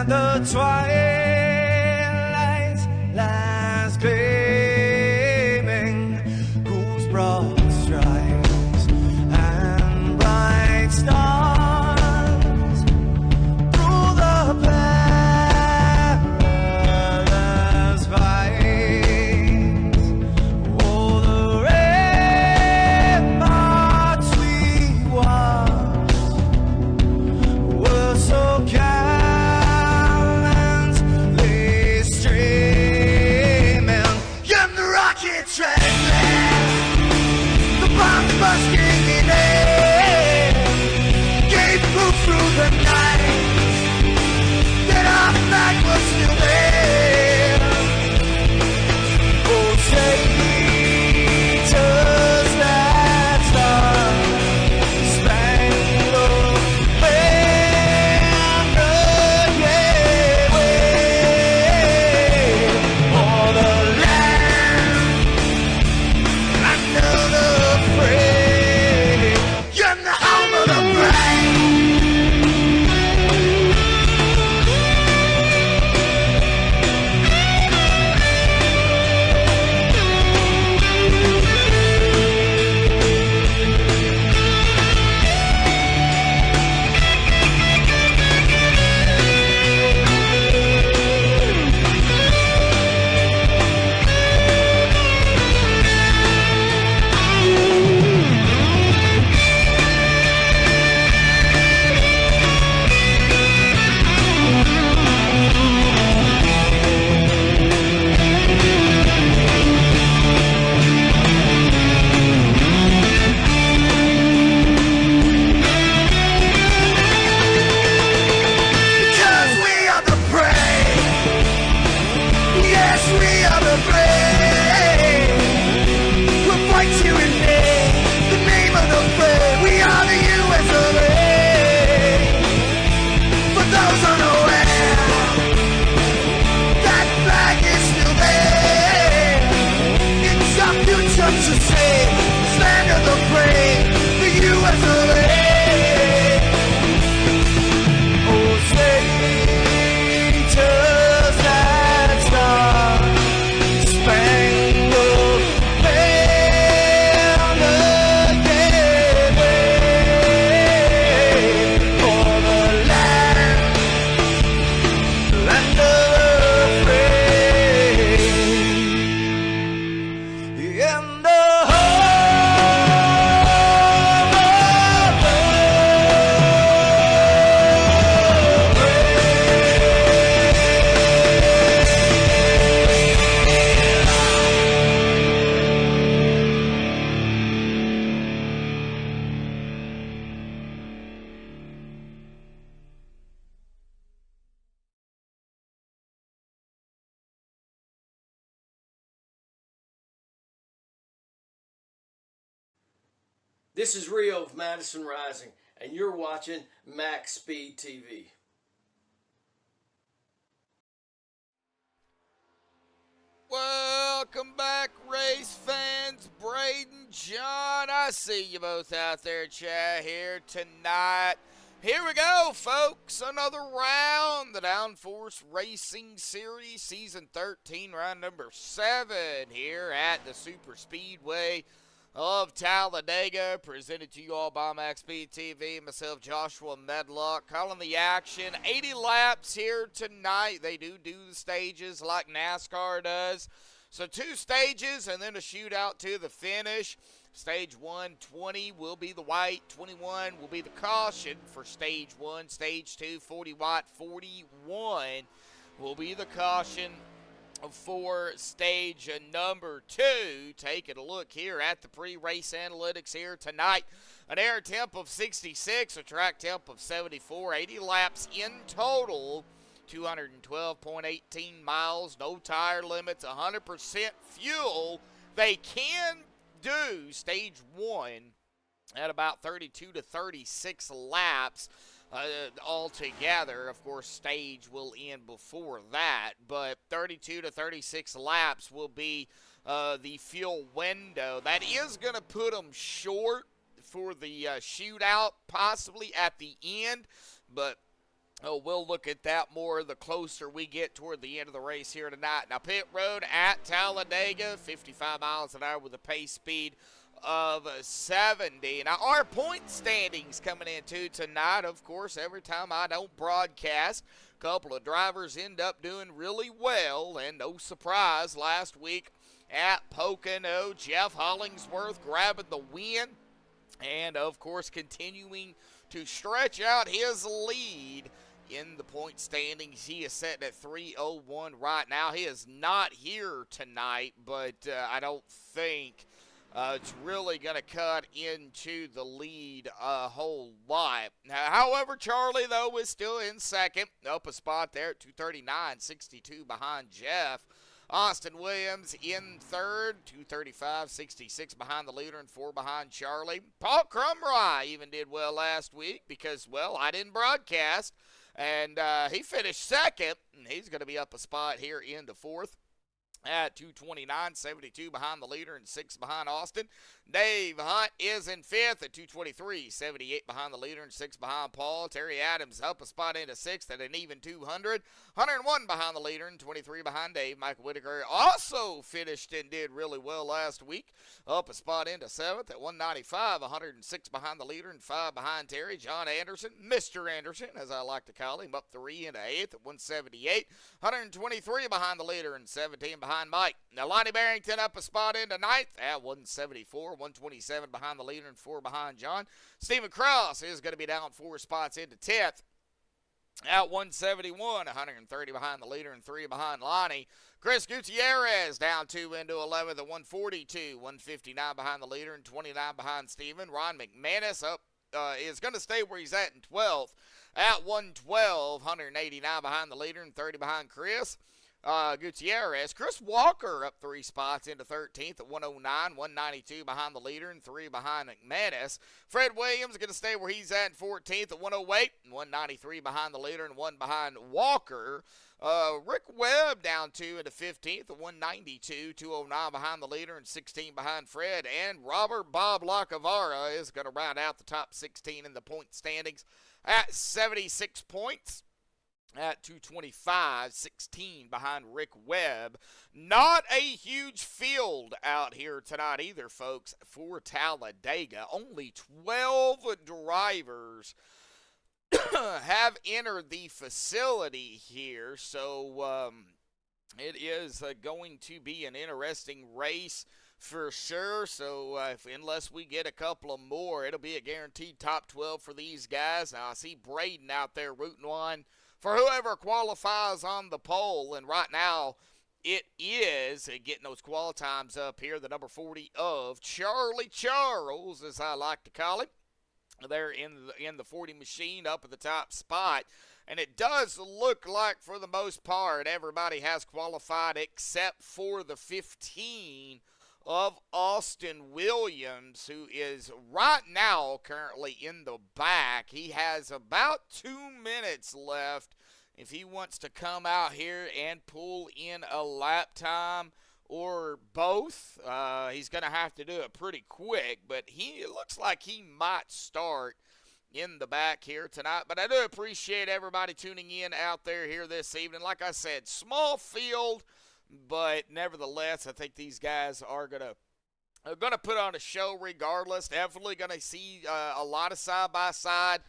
and the twilight lies gleaming, whose broad stripes and bright stars through the perilous fights. Oh, the ramparts we watched were so gallantly streaming, and the rocket trainless, the bombs bursting in air, gave proof through the night that our flag was still there. Oh, traitors that star-spangled banner, yeah, wave for the land under the free, and the home of the brave. Because we are the brave. Yes, we are the brave. We'll fight you in name, the name of the brave. We are the US of A. For those unaware, that flag is still there. It's our future to save, this land of the brave, the US of A. Oh, traitors that star-spangled banner, yeah, wave for the land of the free, in the home of the This is Rio of Madison Rising, and you're watching MaxspeedTV. Welcome back, race fans. Braden, John, I see you both out there, chat, here tonight. Here we go, folks. Another round. The Downforce Racing Series, Season 13, round number 7 here at the Superspeedway of Talladega, presented to you all by MaxspeedTV. Myself, Joshua Medlock, calling the action. 80 laps here tonight. They do the stages like NASCAR does. So 2 stages and then a shootout to the finish. Stage 1, 20 will be the white, 21 will be the caution for stage 1. Stage 2, 40 white, 41 will be the caution for stage number 2. Taking a look here at the pre-race analytics here tonight. An air temp of 66, a track temp of 74, 80 laps in total, 212.18 miles, no tire limits, 100% fuel. They can do stage 1 at about 32 to 36 laps altogether. Of course, stage will end before that, but 32 to 36 laps will be the fuel window. That is going to put them short for the shootout, possibly at the end, but Oh, we'll look at that more the closer we get toward the end of the race here tonight. Now, pit road at Talladega, 55 miles an hour with a pace speed of 70. Now, our point standings coming into tonight, of course, every time I don't broadcast, a couple of drivers end up doing really well, and no surprise, last week at Pocono, Jeff Hollingsworth grabbing the win, and, of course, continuing to stretch out his lead in the point standings. He is sitting at 301 right now. He is not here tonight, but I don't think it's really going to cut into the lead a whole lot. However, Charlie, though, is still in second, up a spot there at 239.62 behind Jeff. Austin Williams in third, 235.66 behind the leader and 4 behind Charlie. Paul Crumry even did well last week because, well, I didn't broadcast, and he finished second, and he's going to be up a spot here into fourth at 229.72 behind the leader and 6 behind Austin. Dave Hunt is in fifth at 223.78 behind the leader and 6 behind Paul. Terry Adams up a spot into sixth at an even 200. 101 behind the leader and 23 behind Dave. Michael Whitaker also finished and did really well last week. Up a spot into seventh at 195. 106 behind the leader and 5 behind Terry. John Anderson, Mr. Anderson, as I like to call him, up 3 into eighth at 178. 123 behind the leader and 17 behind Mike. Now, Lonnie Barrington up a spot into ninth at 174. 127 behind the leader and 4 behind John. Stephen Cross is going to be down 4 spots into 10th at 171. 130 behind the leader and 3 behind Lonnie. Chris Gutierrez down 2 into 11th at 142. 159 behind the leader and 29 behind Stephen. Ron McManus up is going to stay where he's at in 12th at 112. 189 behind the leader and 30 behind Chris Gutierrez. Chris Walker up 3 spots into 13th at 109. 192 behind the leader and 3 behind McManus. Fred Williams going to stay where he's at in 14th at 108. 193 behind the leader and 1 behind Walker. Rick Webb down 2 into 15th at 192. 209 behind the leader and 16 behind Fred. And Robert Bob Lacavara is going to round out the top 16 in the point standings at 76 points. At 225.16 behind Rick Webb. Not a huge field out here tonight either, folks, for Talladega. Only 12 drivers have entered the facility here, so it is going to be an interesting race for sure. So unless we get a couple of more, it'll be a guaranteed top 12 for these guys. Now, I see Braden out there rooting on for whoever qualifies on the pole, and right now it is getting those qual times up here, the number 40 of Charlie Charles, as I like to call him. They're in the 40 machine up at the top spot, and it does look like for the most part everybody has qualified except for the 15 of Austin Williams, who is right now currently in the back. He has about 2 minutes left if he wants to come out here and pull in a lap time or both. He's going to have to do it pretty quick, but it looks like he might start in the back here tonight. But I do appreciate everybody tuning in out there here this evening. Like I said, small field, but nevertheless, I think these guys are gonna put on a show regardless. Definitely gonna see a lot of side by side,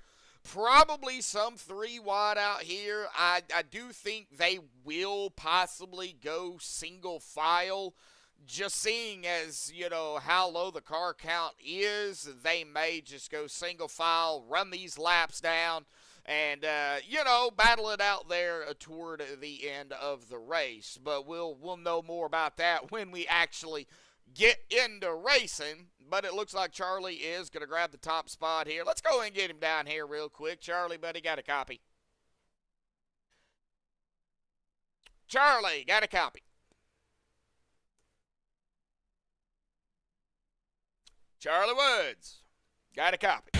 probably some 3 wide out here. I do think they will possibly go single file, just seeing as how low the car count is. They may just go single file, run these laps down, and, battle it out there toward the end of the race. But we'll know more about that when we actually get into racing. But it looks like Charlie is going to grab the top spot here. Let's go and get him down here real quick. Charlie, buddy, got a copy? Charlie, got a copy? Charlie Woods, got a copy?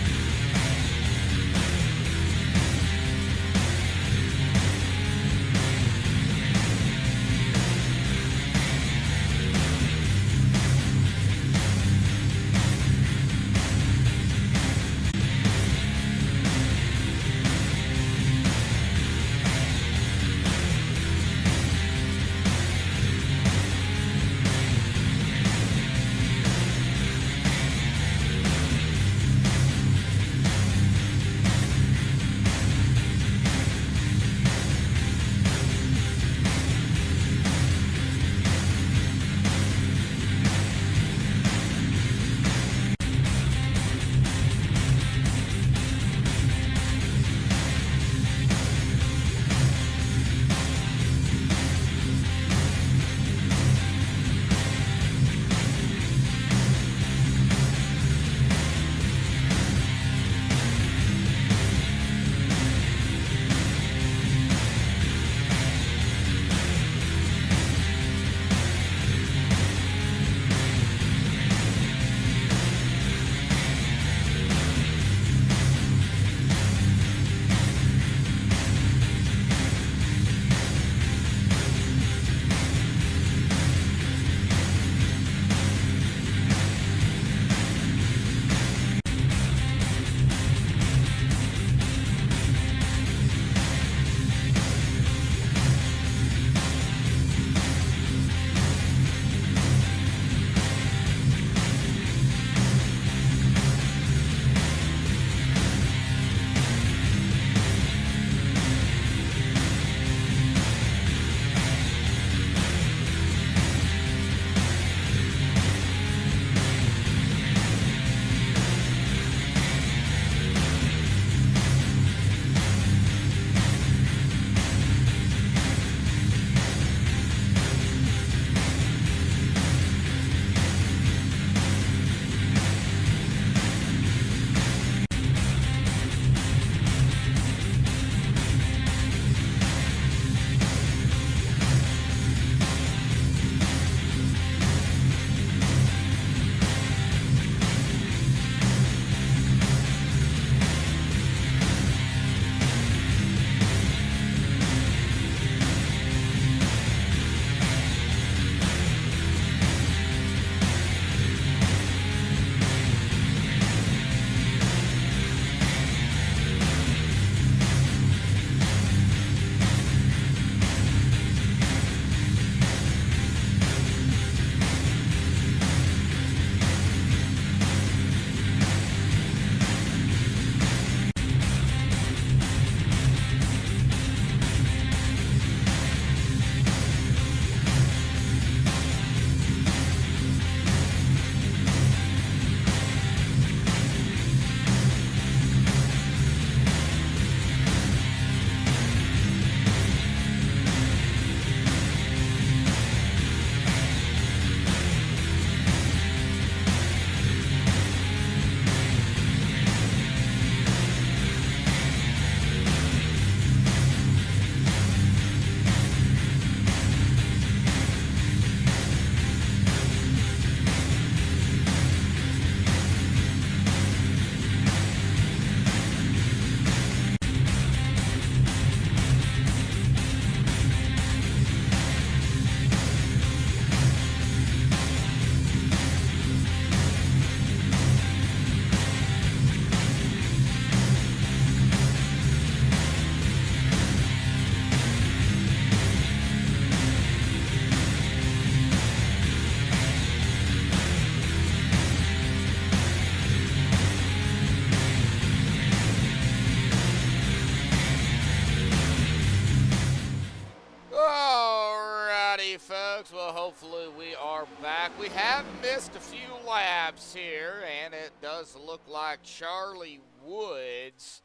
Alrighty, folks. Well, hopefully we are back. We have missed a few laps here, and it does look like Charlie Woods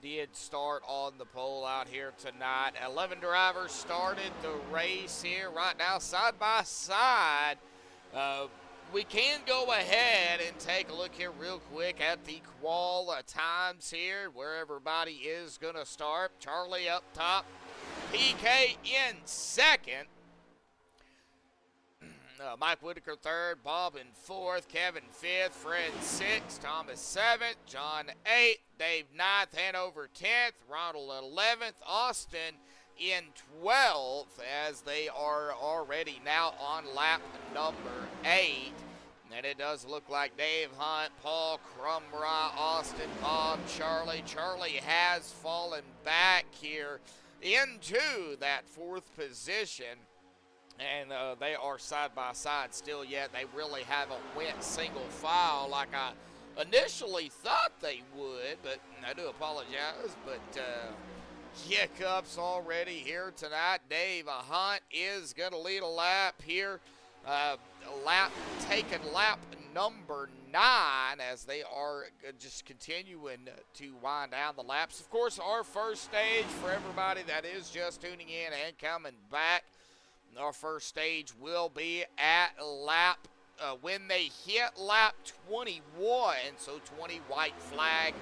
did start on the pole out here tonight. 11 drivers started the race here right now, side by side. We can go ahead and take a look here real quick at the qual times here, where everybody is going to start. Charlie up top, PK in second, Mike Whitaker third, Bob in fourth, Kevin fifth, Fred sixth, Thomas seventh, John eighth, Dave ninth, Hanover 10th, Ronald 11th, Austin in 12th, as they are already now on lap number 8. And it does look like Dave Hunt, Paul Crumrye, Austin, Bob, Charlie. Charlie has fallen back here into that 4th position. And they are side by side still yet. They really haven't went single file like I initially thought they would, but I do apologize. But hiccups already here tonight. Dave Hunt is going to lead a lap here. Taking lap number 9 as they are just continuing to wind down the laps. Of course, our first stage for everybody that is just tuning in and coming back, our first stage will be at lap, when they hit lap 21, so 20 white flag,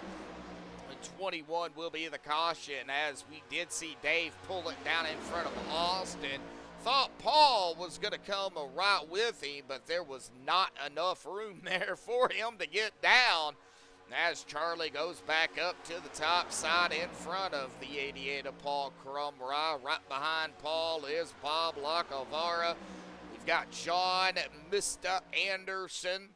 and 21 will be the caution, as we did see Dave pull it down in front of Austin. Thought Paul was going to come right with him, but there was not enough room there for him to get down, as Charlie goes back up to the top side in front of the 88 of Paul Crumrye. Right behind Paul is Bob Lacavara. We've got John Mr. Anderson.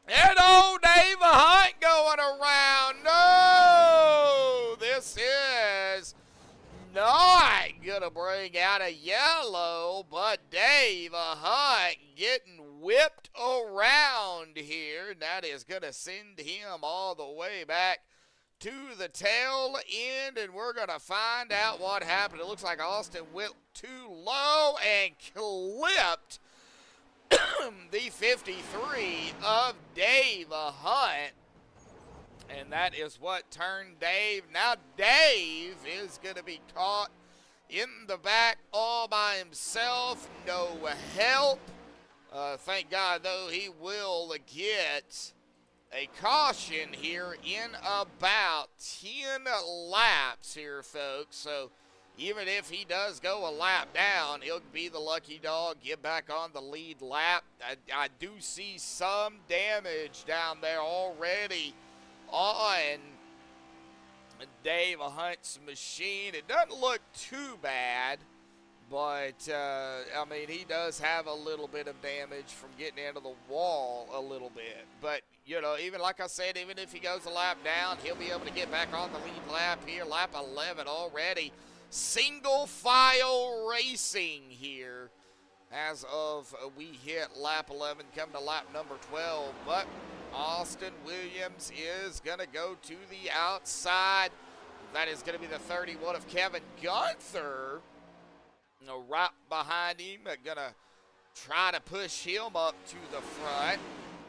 And old Dave Hunt going around. No! This is not going to bring out a yellow, but Dave Hunt getting whipped around here. And that is going to send him all the way back to the tail end, and we're going to find out what happened. It looks like Austin went too low and clipped the 53 of Dave Hunt. And that is what turned Dave. Now Dave is going to be caught in the back all by himself. No help. Thank God, though, he will get a caution here in about 10 laps here, folks. So even if he does go a lap down, he'll be the lucky dog, get back on the lead lap. I do see some damage down there already on Dave Hunt's machine. It doesn't look too bad, but I mean, he does have a little bit of damage from getting into the wall a little bit. But you know, even like I said, even if he goes a lap down, he'll be able to get back on the lead lap here. Lap 11 already. Single file racing here as of we hit lap 11, come to lap number 12. But Austin Williams is going to go to the outside. That is going to be the 31 of Kevin Gunther. Right behind him, going to try to push him up to the front.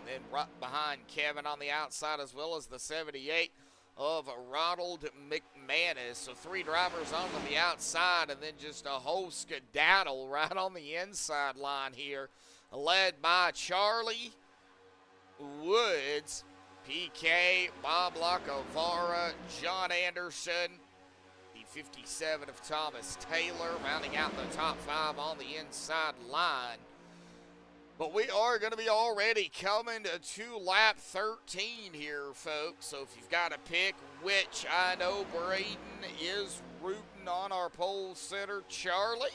Then right behind Kevin on the outside, as well as the 78 of Ronald McManus. So 3 drivers on the outside, and then just a whole skedaddle right on the inside line here, led by Charlie Woods, PK, Bob Lacavara, John Anderson, the 57 of Thomas Taylor, rounding out the top 5 on the inside line. But we are going to be already coming to lap 13 here, folks. So if you've got to pick which, I know Braden is rooting on our pole sitter, Charlie.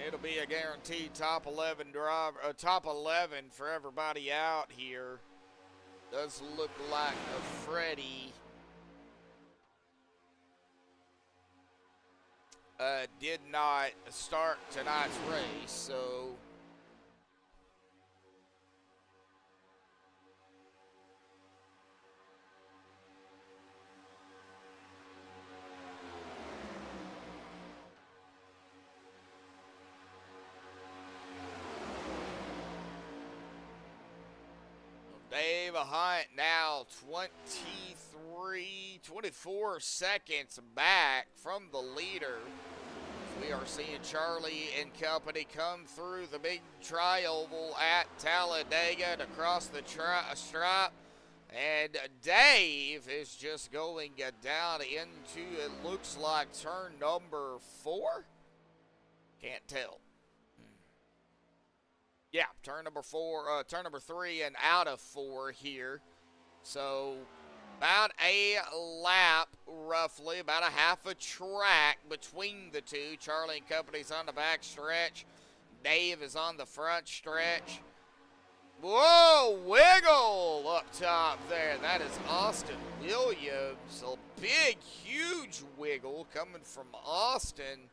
It'll be a guaranteed top 11 driver, top 11 for everybody out here. Does look like a Freddie did not start tonight's race, so Dave Hunt now 24 seconds back from the leader. We are seeing Charlie and company come through the big tri-oval at Talladega and across the stripe. And Dave is just going down into, it looks like, turn number 4? Can't tell. Yeah, turn number 3 and out of 4 here. So about a lap, roughly, about a half a track between the two. Charlie and company's on the back stretch. Dave is on the front stretch. Whoa, wiggle up top there. That is Austin Williams. A big, huge wiggle coming from Austin.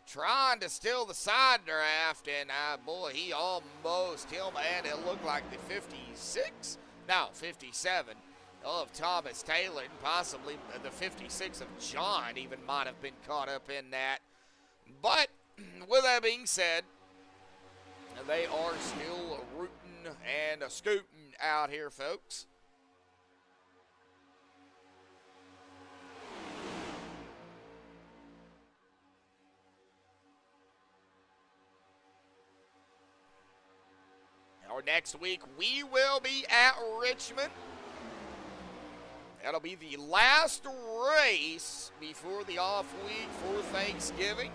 Trying to steal the side draft, and boy, he almost, and it looked like the 56, no, 57 of Thomas Taylor, and possibly the 56 of John even might have been caught up in that. But with that being said, they are still rooting and scooting out here, folks. Or next week, we will be at Richmond. That'll be the last race before the off week for Thanksgiving.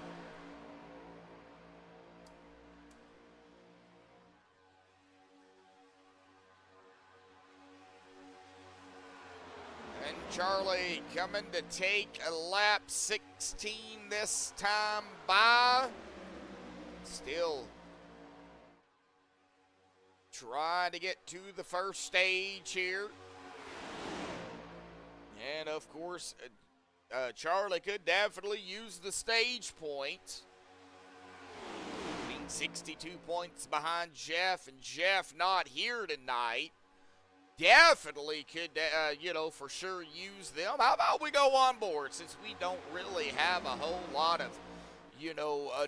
And Charlie coming to take a lap 16 this time by. Still trying to get to the first stage here. And of course, Charlie could definitely use the stage points. Being 62 points behind Jeff, and Jeff not here tonight. Definitely could, for sure use them. How about we go on board, since we don't really have a whole lot of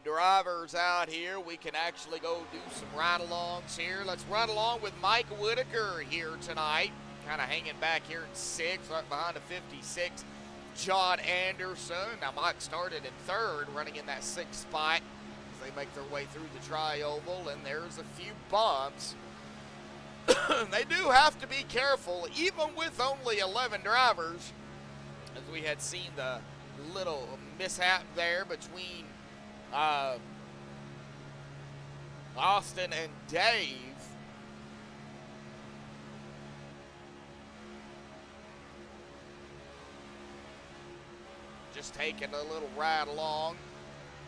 drivers out here. We can actually go do some ride-alongs here. Let's ride along with Mike Whitaker here tonight. Kind of hanging back here in 6th, right behind the 56, John Anderson. Now, Mike started in 3rd, running in that 6th spot as they make their way through the tri-oval, and there's a few bumps. They do have to be careful, even with only 11 drivers, as we had seen the little mishap there between Austin and Dave. Just taking a little ride along.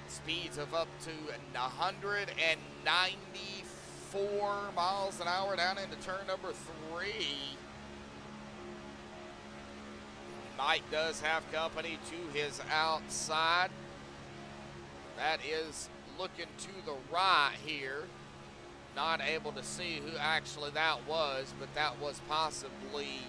Speeds of up to 194 miles an hour down into turn number 3. Mike does have company to his outside. That is looking to the right here. Not able to see who actually that was, but that was possibly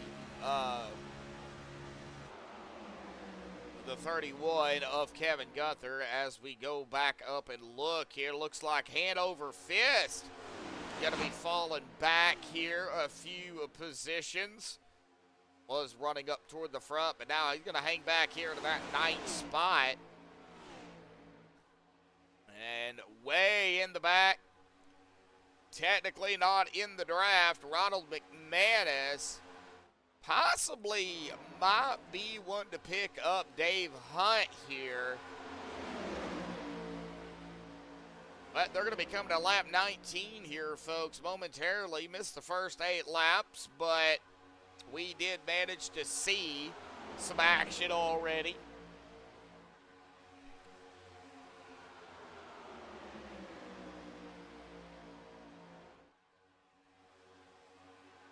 the 31 of Kevin Gunther. As we go back up and look here, looks like hand over fist. Gonna be falling back here a few positions. Was running up toward the front, but now he's going to hang back here to that 9th spot. And way in the back, technically not in the draft, Ronald McManus possibly might be one to pick up Dave Hunt here. But they're going to be coming to lap 19 here, folks, momentarily. Missed the first 8 laps, but we did manage to see some action already.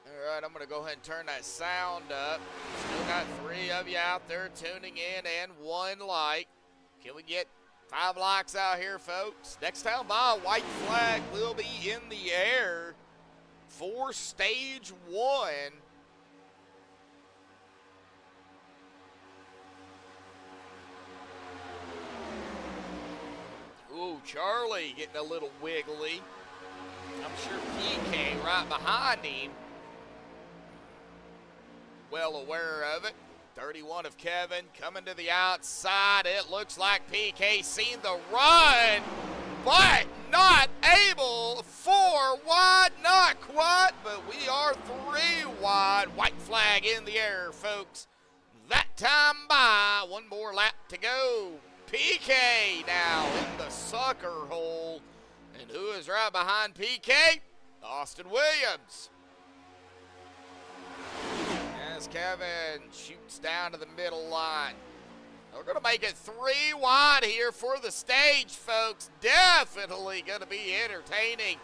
All right, I'm going to go ahead and turn that sound up. Still got 3 of you out there tuning in and 1 like. Can we get 5 likes out here, folks? Next time by, white flag will be in the air for stage 1. Ooh, Charlie getting a little wiggly. I'm sure PK right behind him. well aware of it. 31 of Kevin coming to the outside. It looks like PK seen the run, but not able. 4 wide, not quite, but we are 3 wide. White flag in the air, folks. That time by. One more lap to go. PK now in the sucker hole. And who is right behind PK? Austin Williams. As Kevin shoots down to the middle line. We're going to make it 3 wide here for the stage, folks. Definitely going to be entertaining.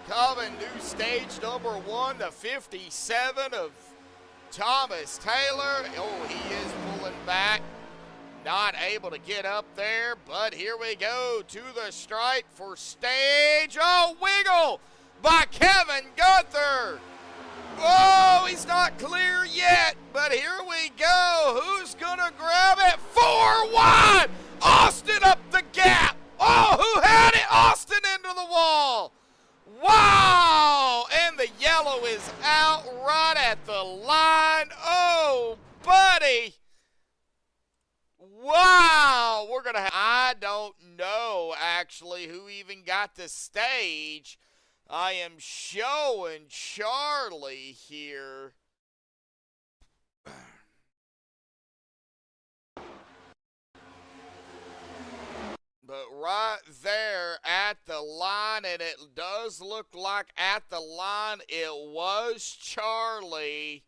Coming to stage number 1, the 57 of Thomas Taylor. Oh, he is pulling back. Not able to get up there, but here we go to the stripe for stage. Oh, wiggle by Kevin Gunther. Oh, he's not clear yet, but here we go. Who's going to grab it? 4 wide. Austin up the gap. Oh, who had it? Austin into the wall. Wow, and the yellow is out right at the line. Oh, buddy. Wow, we're going to have, I don't know actually who even got the stage. I am showing Charlie here. But right there at the line, and it does look like at the line it was Charlie.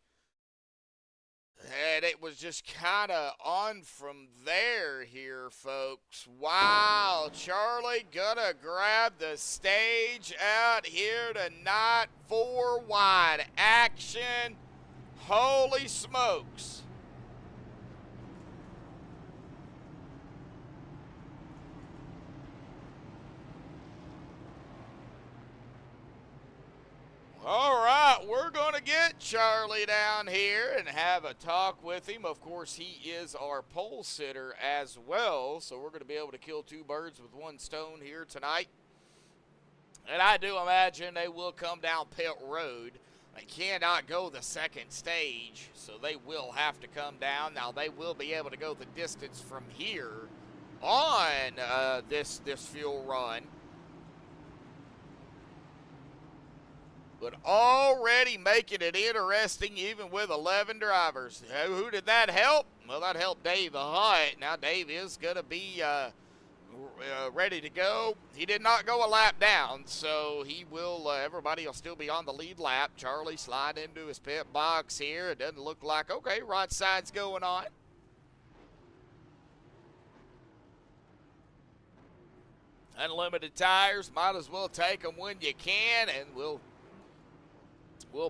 And it was just kind of on from there here, folks. Wow, Charlie gonna grab the stage out here tonight. 4 wide action. Holy smokes. All right, we're going to get Charlie down here and have a talk with him. Of course, he is our pole sitter as well, so we're going to be able to kill 2 birds with 1 stone here tonight. And I do imagine they will come down pit road. They cannot go the second stage, so they will have to come down. Now, they will be able to go the distance from here on this fuel run. But already making it interesting, even with 11 drivers. Who did that help? Well, that helped Dave Hutt. Now Dave is going to be ready to go. He did not go a lap down, so he will. Everybody will still be on the lead lap. Charlie slide into his pit box here. It doesn't look like, okay, right side's going on. Unlimited tires, might as well take them when you can, and we'll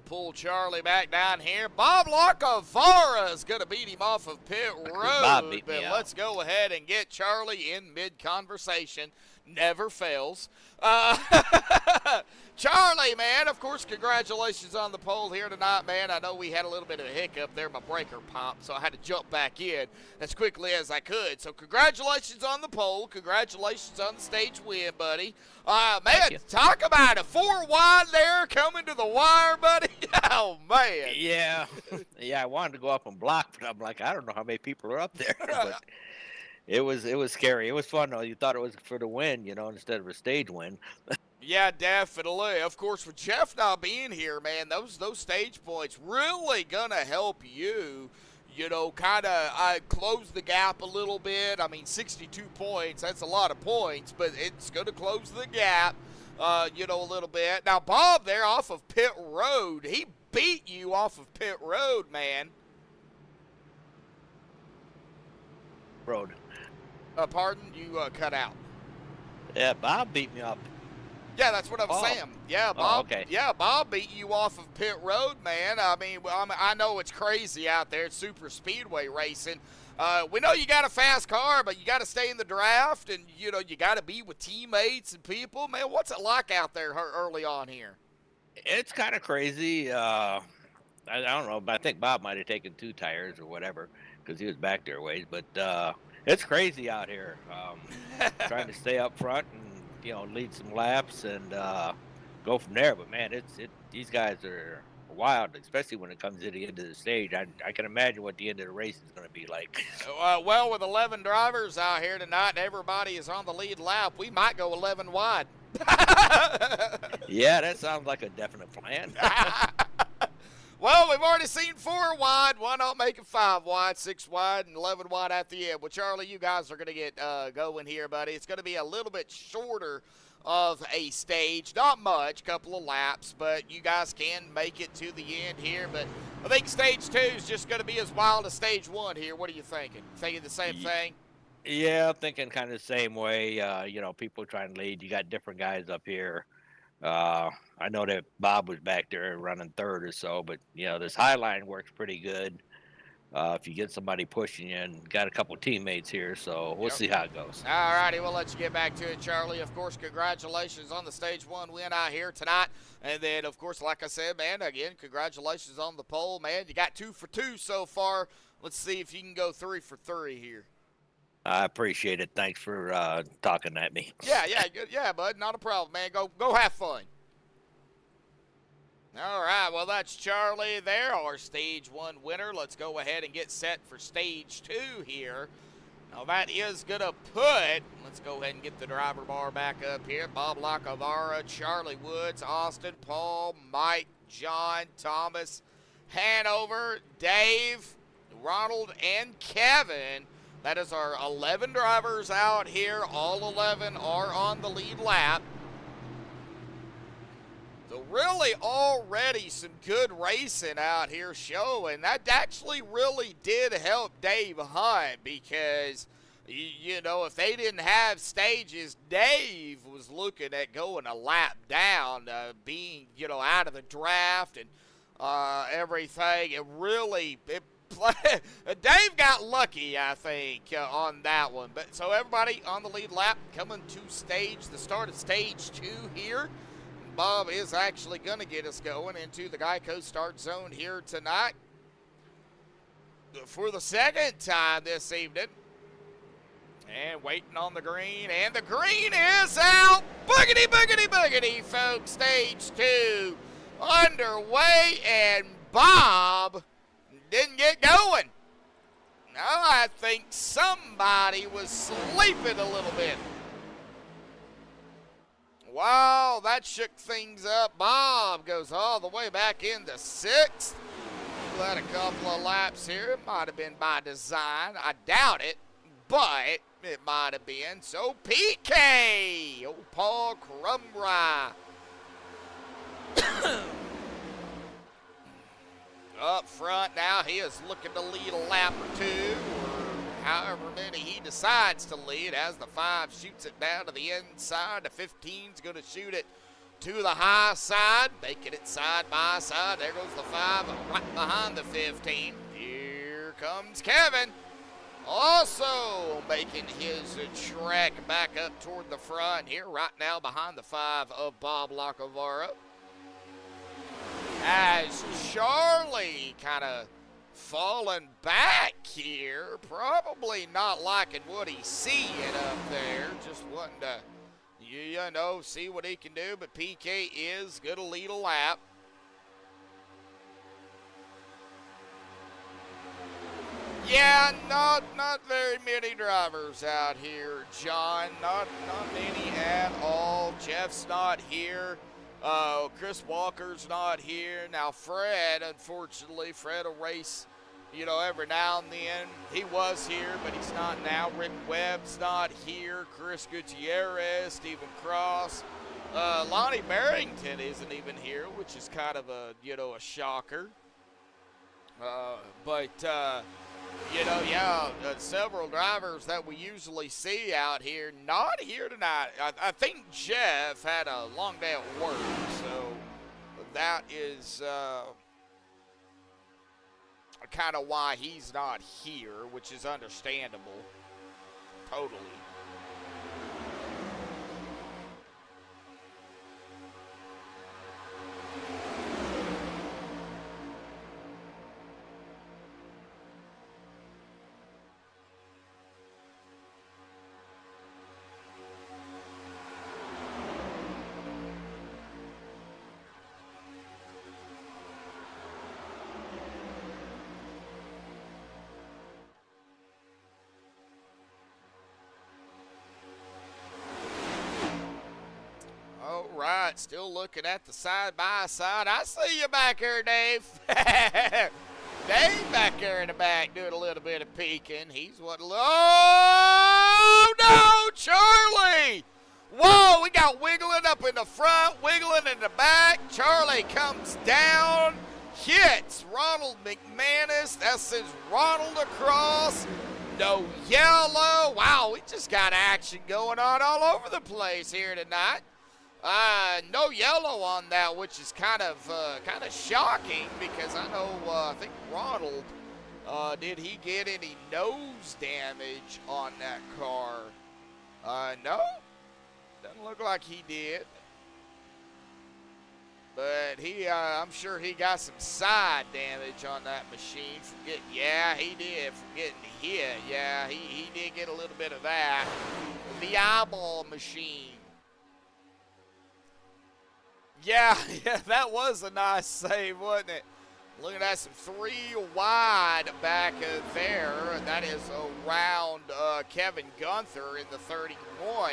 pull Charlie back down here. Bob Lacavara is going to beat him off of pit road, but let's go ahead and get Charlie in mid-conversation. Never fails. Charlie, man, of course, congratulations on the pole here tonight, man. I know we had a little bit of a hiccup there. My breaker popped, so I had to jump back in as quickly as I could. So congratulations on the pole. Congratulations on the stage win, buddy. Man, talk about a 4 wide there coming to the wire, buddy. Oh, man. Yeah. Yeah, I wanted to go up and block, but I'm like, I don't know how many people are up there. But it was scary. It was fun, though. You thought it was for the win, you know, instead of a stage win. Yeah, definitely. Of course, with Jeff not being here, man, those stage points really going to help you, you know, kind of close the gap a little bit. I mean, 62 points, that's a lot of points, but it's going to close the gap, you know, a little bit. Now, Bob there off of pit road, he beat you off of pit road, man. Road. Pardon? You cut out. Yeah, Bob beat me up. Yeah, that's what I was saying. Yeah, Bob. Okay. Yeah, Bob beat you off of pit road, man. I mean, I know it's crazy out there. It's Superspeedway racing. We know you got a fast car, but you got to stay in the draft, and you know you got to be with teammates and people. Man, what's it like out there early on here? It's kind of crazy. I don't know, but I think Bob might have taken 2 tires or whatever because he was back there a ways. But it's crazy out here. Trying to stay up front and, you know, lead some laps and go from there. But man, these guys are wild, especially when it comes to the end of the stage. I can imagine what the end of the race is going to be like. Well, with 11 drivers out here tonight and everybody is on the lead lap, we might go 11 wide. Yeah, that sounds like a definite plan. Well, we've already seen 4 wide. Why not make it 5 wide, 6 wide, and 11 wide at the end? Well, Charlie, you guys are going to get going here, buddy. It's going to be a little bit shorter of a stage. Not much, couple of laps, but you guys can make it to the end here. But I think stage 2 is just going to be as wild as stage 1 here. What are you thinking? Thinking the same thing? Yeah, I'm thinking kind of the same way. You know, people trying to lead. You got different guys up here. I know that Bob was back there running third or so, but you know, this high line works pretty good. If you get somebody pushing you, and got a couple teammates here, so we'll see how it goes. All righty, we'll let you get back to it, Charlie. Of course, congratulations on the stage 1 win out here tonight. And then, of course, like I said, man, again, congratulations on the pole, man. You got 2 for 2 so far. Let's see if you can go 3 for 3 here. I appreciate it. Thanks for talking at me. Yeah, bud. Not a problem, man. Go have fun. All right, well, that's Charlie there, our stage 1 winner. Let's go ahead and get set for stage 2 here. Now, that is going to put, let's go ahead and get the driver bar back up here. Bob Lacavara, Charlie Woods, Austin, Paul, Mike, John, Thomas, Hanover, Dave, Ronald, and Kevin. That is our 11 drivers out here. All 11 are on the lead lap. So really already some good racing out here showing. That actually really did help Dave Hunt because, you know, if they didn't have stages, Dave was looking at going a lap down, being, you know, out of the draft and everything. Dave got lucky, I think, on that one. But so everybody on the lead lap coming to the start of stage 2 here. Bob is actually going to get us going into the Geico start zone here tonight for the second time this evening. And waiting on the green, and the green is out. Boogity, boogity, boogity, folks. Stage 2 underway, and Bob didn't get going. Now I think somebody was sleeping a little bit. Wow, that shook things up. Bob goes all the way back into 6th. Had a couple of laps here. It might have been by design. I doubt it, but it might have been. So PK, old Paul Crumry. Up front now, he is looking to lead a lap or 2, or however many he decides to lead as the 5 shoots it down to the inside. The 15's going to shoot it to the high side, making it side by side. There goes the 5 right behind the 15. Here comes Kevin, also making his trek back up toward the front here right now behind the 5 of Bob Lacavara. As Charlie kind of falling back here, probably not liking what he's seeing up there, just wanting to, you know, see what he can do, but PK is going to lead a lap. Yeah, not very many drivers out here, John, not many at all. Jeff's not here. Chris Walker's not here. Now, Fred, unfortunately, Fred will race, you know, every now and then. He was here, but he's not now. Rick Webb's not here. Chris Gutierrez, Stephen Cross. Lonnie Barrington isn't even here, which is kind of a, you know, a shocker. You know, yeah, several drivers that we usually see out here, not here tonight. I think Jeff had a long day at work, so that is kind of why he's not here, which is understandable, totally. spot. Still looking at the side-by-side. I see you back here, Dave. Dave back there in the back doing a little bit of peeking. He's what? Oh, no, Charlie! Whoa, we got wiggling up in the front, wiggling in the back. Charlie comes down, hits Ronald McManus. That sends Ronald across. No yellow. Wow, we just got action going on all over the place here tonight. No yellow on that, which is kind of shocking because I know I think Ronald did he get any nose damage on that car? No, doesn't look like he did. But I'm sure he got some side damage on that machine from getting, yeah, he did, from getting hit. Yeah, he did get a little bit of that. The eyeball machine. Yeah, that was a nice save, wasn't it? Look at that, some 3 wide back there. That is around Kevin Gunther in the 31.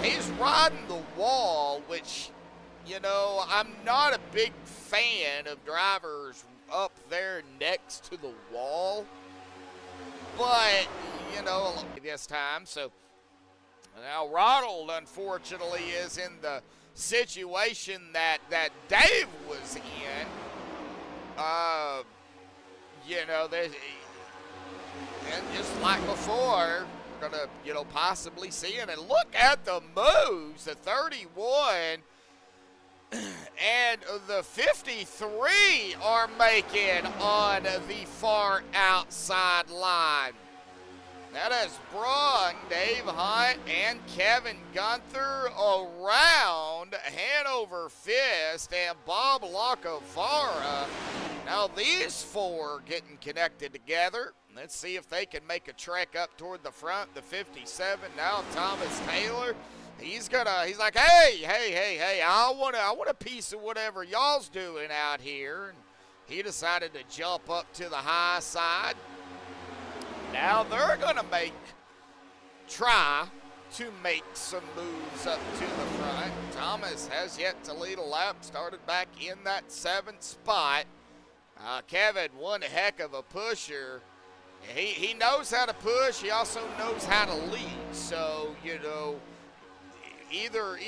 He's riding the wall, which, you know, I'm not a big fan of drivers up there next to the wall. But, you know, this time. So now Ronald, unfortunately, is in the situation that Dave was in. You know, and just like before, we're gonna, you know, possibly see it. And look at the moves, the 31 and the 53 are making on the far outside line. That has brought Dave Hunt and Kevin Gunther around Hanover Fist and Bob Lacavara. Now these 4 getting connected together. Let's see if they can make a trek up toward the front. The 57 now, Thomas Taylor. He's like, hey, I want a piece of whatever y'all's doing out here. And he decided to jump up to the high side. Now they're going to try to make some moves up to the front. Thomas has yet to lead a lap, started back in that 7th spot. Kevin, one heck of a pusher. He knows how to push. He also knows how to lead. So, you know, either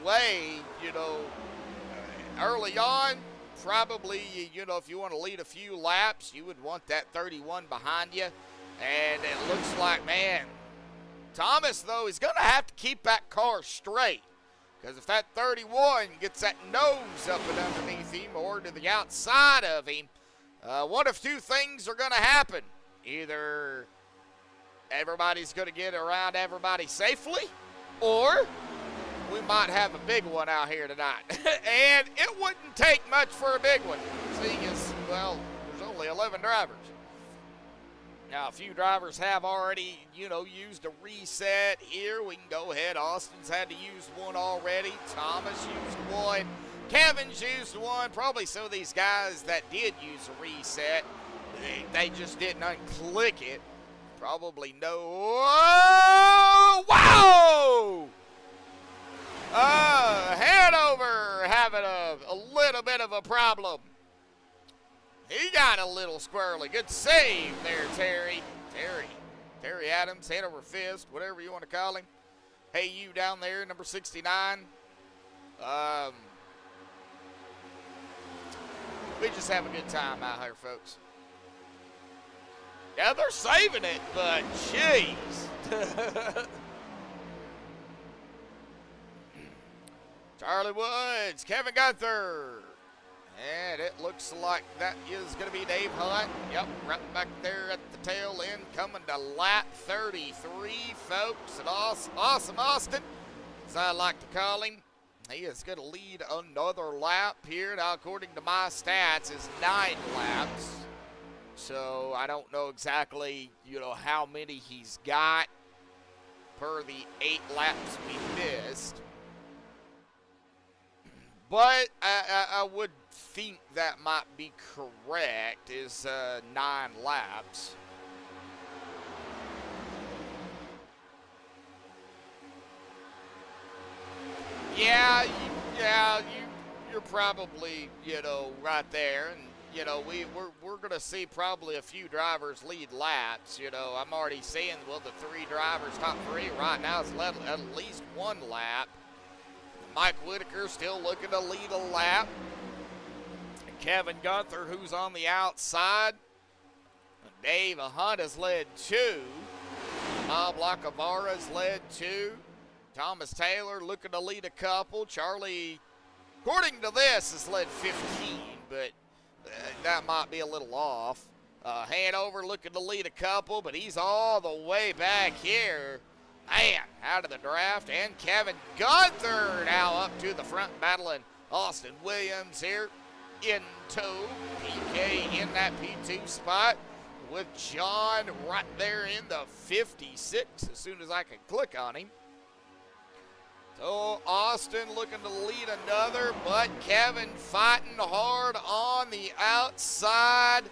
way, you know, early on, probably, you know, if you want to lead a few laps, you would want that 31 behind you. And it looks like, man, Thomas, though, is going to have to keep that car straight. Because if that 31 gets that nose up and underneath him or to the outside of him, one of 2 things are going to happen. Either everybody's going to get around everybody safely, or we might have a big one out here tonight. And it wouldn't take much for a big one, seeing as, well, there's only 11 drivers. Now, a few drivers have already, you know, used a reset here. We can go ahead. Austin's had to use one already. Thomas used one. Kevin's used one. Probably some of these guys that did use a reset, they just didn't unclick it. Probably no. Oh, wow! Hanover having a little bit of a problem. He got a little squirrely. Good save there, Terry. Terry Adams, Hanover Fist, whatever you want to call him. Hey, you down there, number 69. We just have a good time out here, folks. Yeah, they're saving it, but jeez. Charlie Woods, Kevin Gunther. And it looks like that is going to be Dave Hunt. Yep, right back there at the tail end, coming to lap 33, folks. And awesome Austin, as I like to call him. He is going to lead another lap here. Now, according to my stats, is 9 laps. So I don't know exactly, you know, how many he's got per the 8 laps we missed. But I would think that might be correct, is 9 laps. Yeah, Yeah, you're probably, right there, and we're gonna see probably a few drivers lead laps. I'm already seeing, well, the three drivers, top three right now has led at least one lap. Mike Whitaker still looking to lead a lap. Kevin Gunther, who's on the outside. Dave Hunt has led 2. Bob Lacavara's led 2. Thomas Taylor looking to lead a couple. Charlie, according to this, has led 15, but that might be a little off. Hanover looking to lead a couple, but he's all the way back here. Man, out of the draft. And Kevin Gunther now up to the front, battling Austin Williams here in tow. PK in that P2 spot with John right there in the 56 as soon as I can click on him. So Austin looking to lead another, but Kevin fighting hard on the outside.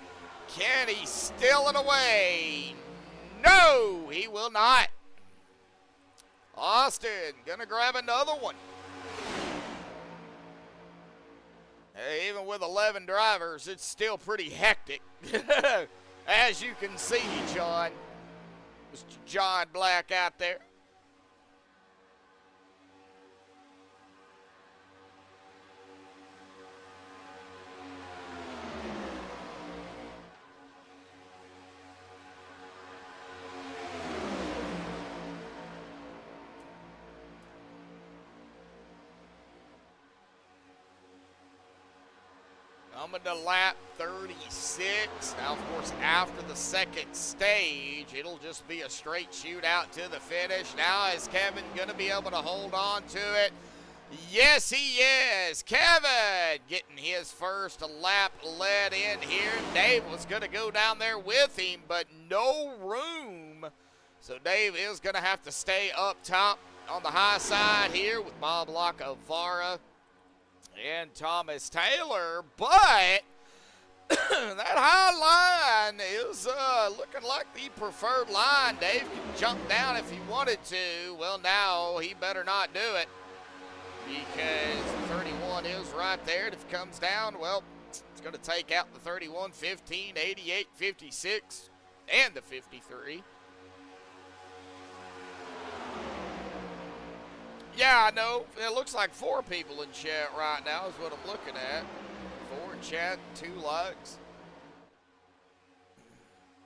Can he steal it away? No, he will not. Austin gonna grab another one. Hey, even with 11 drivers, it's still pretty hectic. As you can see, John. Mr. John Black out there. Coming to lap 36. Now, of course, after the second stage, it'll just be a straight shootout to the finish. Now, is Kevin going to be able to hold on to it? Yes, he is. Kevin getting his first lap led in here. Dave was going to go down there with him, but no room. So Dave is going to have to stay up top on the high side here with Bob Lacavara and Thomas Taylor, but that high line is looking like the preferred line. Dave can jump down if he wanted to. Well, now he better not do it because 31 is right there. And if it comes down, well, it's going to take out the 31, 15, 88, 56, and the 53. Yeah, I know. It looks like 4 people in chat right now is what I'm looking at. 4 in chat, 2 likes.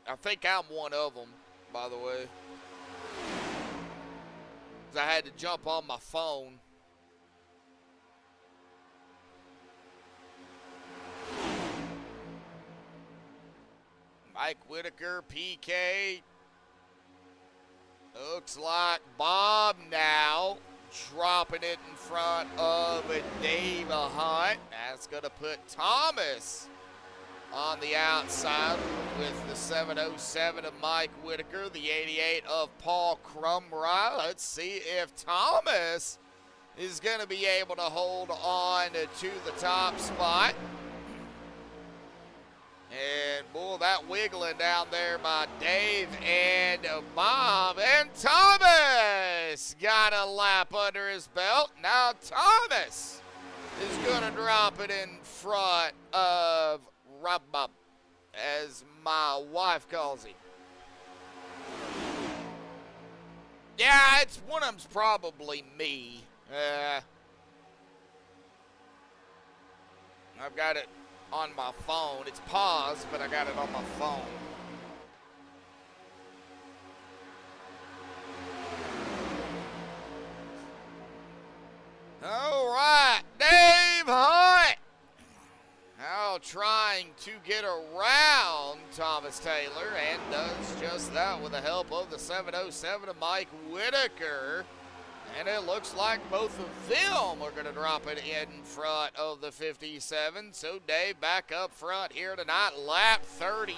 I think I'm one of them, by the way. 'Cause I had to jump on my phone. Mike Whitaker, PK. Looks like Bob now dropping it in front of Dave Hunt. That's going to put Thomas on the outside with the 707 of Mike Whitaker, the 88 of Paul Crumry. Let's see if Thomas is going to be able to hold on to the top spot. And, boy, that wiggling down there by Dave and Bob. And Thomas got a lap under his belt. Now Thomas is going to drop it in front of Rub-Bub, as my wife calls him. Yeah, it's one of them's probably me. I've got it on my phone. It's paused, but I got it on my phone. All right, Dave Hunt now trying to get around Thomas Taylor, and does just that with the help of the 707 of Mike Whitaker. And it looks like both of them are going to drop it in front of the 57. So Dave back up front here tonight, lap 39.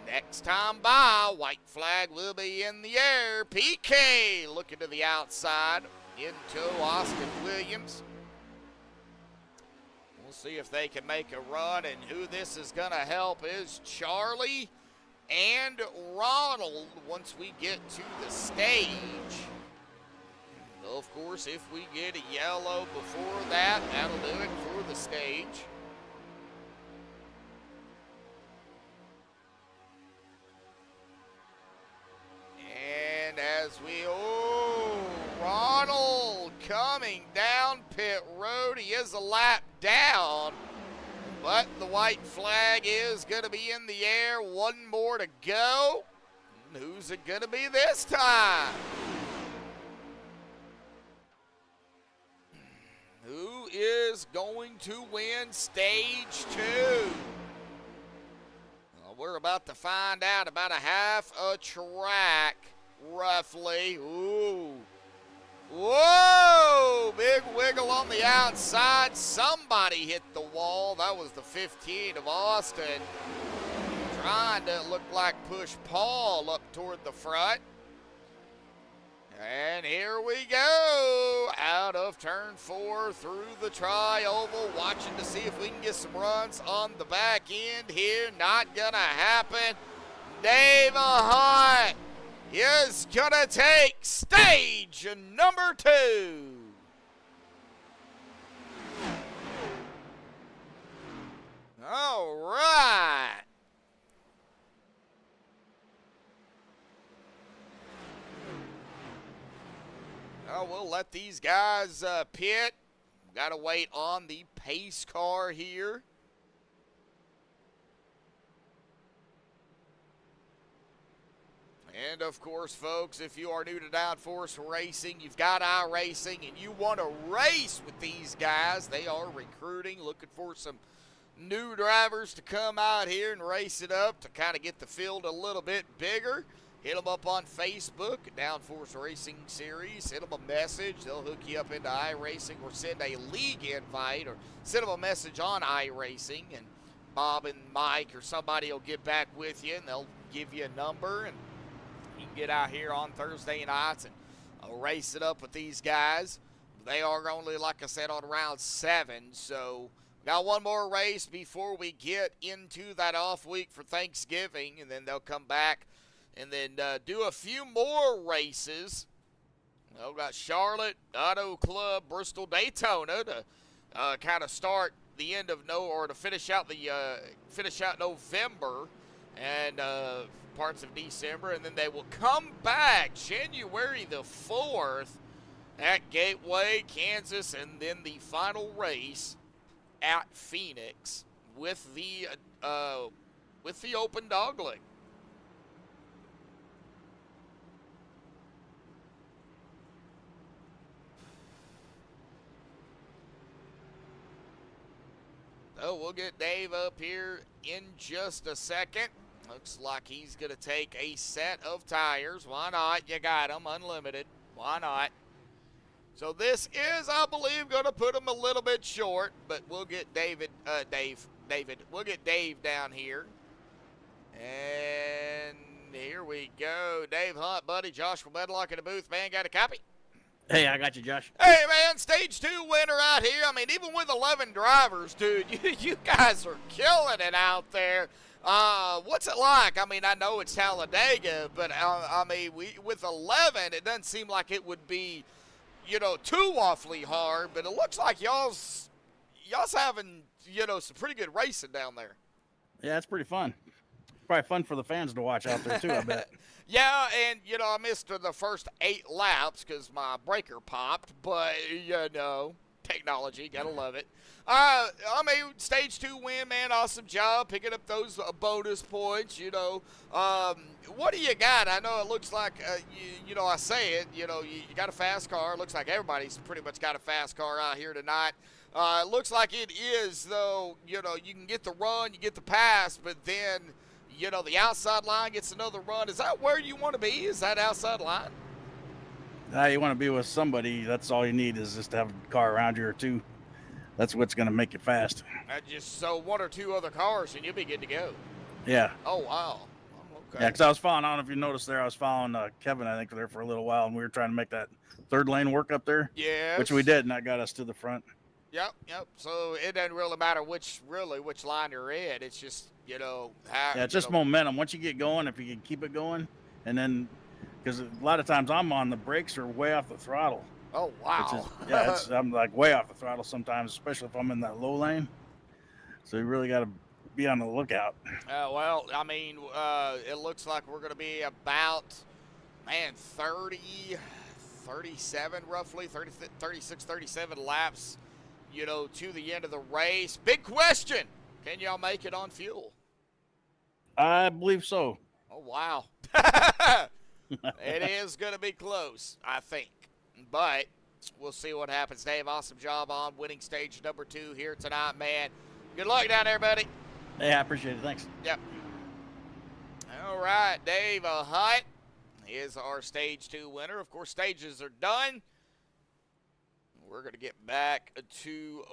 Next time by, white flag will be in the air. PK looking to the outside into Austin Williams. We'll see if they can make a run, and who this is going to help is Charlie and Ronald once we get to the stage. Of course, if we get a yellow before that, that'll do it for the stage. And as Ronald coming down pit road. He is a lap down, but the white flag is going to be in the air. One more to go. Who's it going to be this time? Who is going to win stage 2? Well, we're about to find out. About a half a track, roughly. Ooh. Whoa! Big wiggle on the outside. Somebody hit the wall. That was the 15 of Austin. Trying to look like push Paul up toward the front. And here we go, out of turn 4 through the tri-oval, watching to see if we can get some runs on the back end here. Not gonna happen. Dave Hunt is gonna take stage number 2. All right. Oh, we'll let these guys pit. Got to wait on the pace car here. And, of course, folks, if you are new to Downforce Racing, you've got iRacing, and you want to race with these guys, they are recruiting, looking for some new drivers to come out here and race it up to kind of get the field a little bit bigger. Hit them up on Facebook, Downforce Racing Series. Hit them a message. They'll hook you up into iRacing or send a league invite or send them a message on iRacing, and Bob and Mike or somebody will get back with you, and they'll give you a number, and you can get out here on Thursday nights and race it up with these guys. They are only, like I said, on round 7, so got one more race before we get into that off week for Thanksgiving, and then they'll come back and then do a few more races. Well, we've got Charlotte, Auto Club, Bristol, Daytona to kind of start the end of to finish out November and parts of December, and then they will come back January the 4th at Gateway, Kansas, and then the final race at Phoenix with the Open Dogleg. So we'll get Dave up here in just a second. Looks like he's going to take a set of tires. Why not? You got them, unlimited. Why not? So this is, I believe, going to put him a little bit short, but we'll get we'll get Dave down here. And here we go. Dave Hunt, buddy. Joshua Medlock in the booth, man. Got a copy? Hey, I got you, Josh. Hey, man, stage 2 winner out here. I mean, even with 11 drivers, dude, you guys are killing it out there. What's it like? I mean, I know it's Talladega, but, I mean, with 11, it doesn't seem like it would be, too awfully hard, but it looks like y'all's having, some pretty good racing down there. Yeah, it's pretty fun. Probably fun for the fans to watch out there, too, I bet. Yeah, and, I missed the first 8 laps because my breaker popped, but, technology, gotta love it. I mean, stage 2 win, man, awesome job picking up those bonus points, What do you got? I know it looks like, I say it, you got a fast car. It looks like everybody's pretty much got a fast car out here tonight. It looks like it is, though, you can get the run, you get the pass, but then, the outside line gets another run. Is that where you want to be? Is that outside line? You want to be with somebody. That's all you need is just to have a car around you or two. That's what's going to make it fast. Just so 1 or 2 other cars and you'll be good to go. Yeah. Oh, wow. Okay. Yeah, because I was following, I don't know if you noticed there, I was following Kevin, I think, there for a little while, and we were trying to make that 3rd lane work up there. Yes. Which we did, and that got us to the front. Yep. So it doesn't really matter which line you're in. It's just, how. Yeah, it's just momentum. Once you get going, if you can keep it going, and then, because a lot of times I'm on the brakes or way off the throttle. Oh, wow. Which is, yeah, I'm like way off the throttle sometimes, especially if I'm in that low lane. So you really got to be on the lookout. Well, I mean, it looks like we're going to be about, man, 37 roughly, 36, 37 laps, you know, to the end of the race. Big question. Can y'all make it on fuel? I believe so. Oh, wow. It is going to be close, I think. But we'll see what happens. Dave, awesome job on winning stage number 2 here tonight, man. Good luck down there, buddy. Hey, I appreciate it. Thanks. Yep. All right, Dave Hunt is our stage 2 winner. Of course, stages are done. We're going to get back to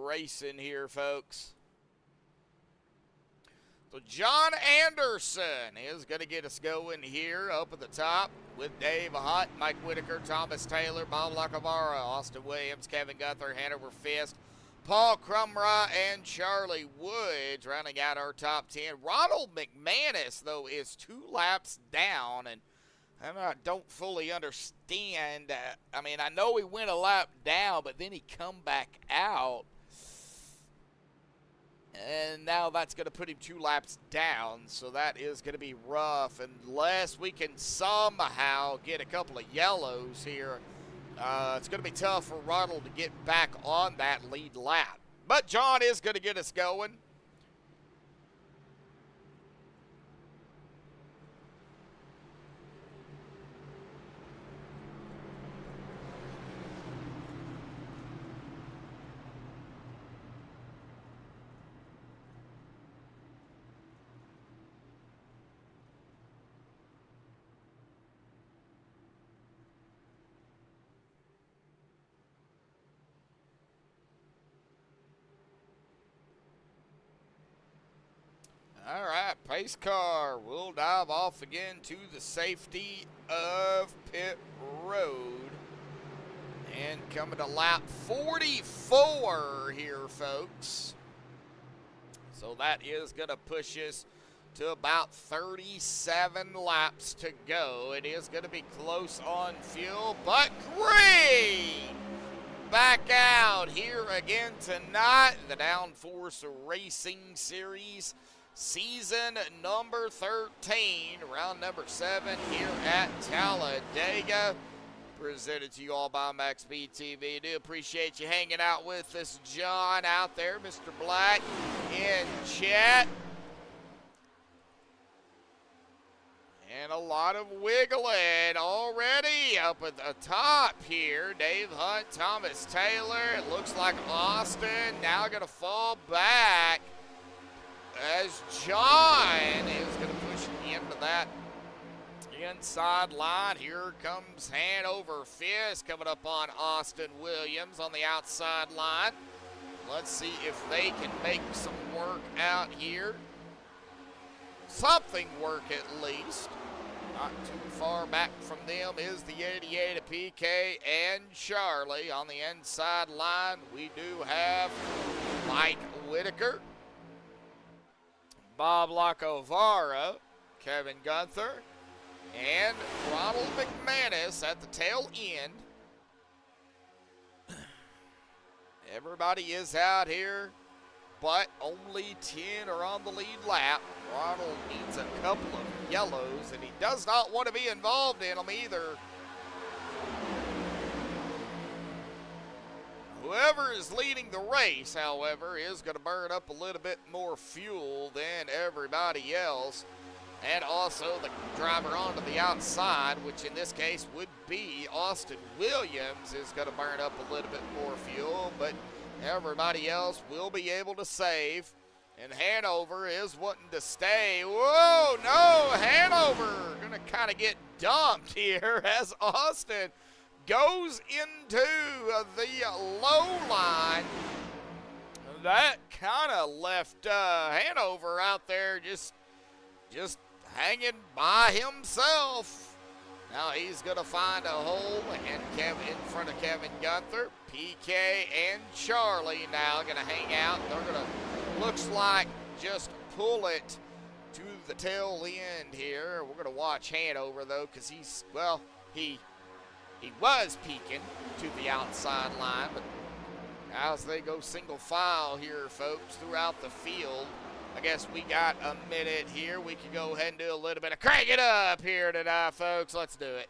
racing here, folks. So John Anderson is going to get us going here up at the top with Dave Hunt, Mike Whitaker, Thomas Taylor, Bob Lacavara, Austin Williams, Kevin Gunther, Hanover Fist, Paul Crumrah, and Charlie Woods rounding out our top 10. Ronald McManus, though, is 2 laps down, and I don't fully understand. I mean, I know he went a lap down, but then he come back out. And now that's going to put him 2 laps down, so that is going to be rough. Unless we can somehow get a couple of yellows here, it's going to be tough for Ronald to get back on that lead lap. But John is going to get us going. All right, pace car will dive off again to the safety of pit road. And coming to lap 44 here, folks. So that is going to push us to about 37 laps to go. It is going to be close on fuel, but Green back out here again tonight. The Downforce Racing Series. Season number 13, round number 7 here at Talladega. Presented to you all by MaxspeedTV. Do appreciate you hanging out with us, John, out there. Mr. Black in chat. And a lot of wiggling already up at the top here. Dave Hunt, Thomas Taylor. It looks like Austin now going to fall back, as John is going to push into that inside line. Here comes Hanover Fist coming up on Austin Williams on the outside line. Let's see if they can make some work out here. Something work at least. Not too far back from them is the 88 of PK and Charlie. On the inside line, we do have Mike Whitaker, Bob Lacavara, Kevin Gunther, and Ronald McManus at the tail end. Everybody is out here, but only 10 are on the lead lap. Ronald needs a couple of yellows, and he does not want to be involved in them either. Whoever is leading the race, however, is going to burn up a little bit more fuel than everybody else. And also the driver onto the outside, which in this case would be Austin Williams, is going to burn up a little bit more fuel. But everybody else will be able to save. And Hanover is wanting to stay. Whoa, no, Hanover going to kind of get dumped here as Austin goes into the low line. That kind of left Hanover out there just hanging by himself. Now he's going to find a hole and in front of Kevin Gunther. PK and Charlie now going to hang out. They're going to, looks like, just pull it to the tail end here. We're going to watch Hanover, though, because he's, well, he He was peeking to the outside line, but as they go single file here, folks, throughout the field, I guess we got a minute here. We can go ahead and do a little bit of crank it up here tonight, folks. Let's do it.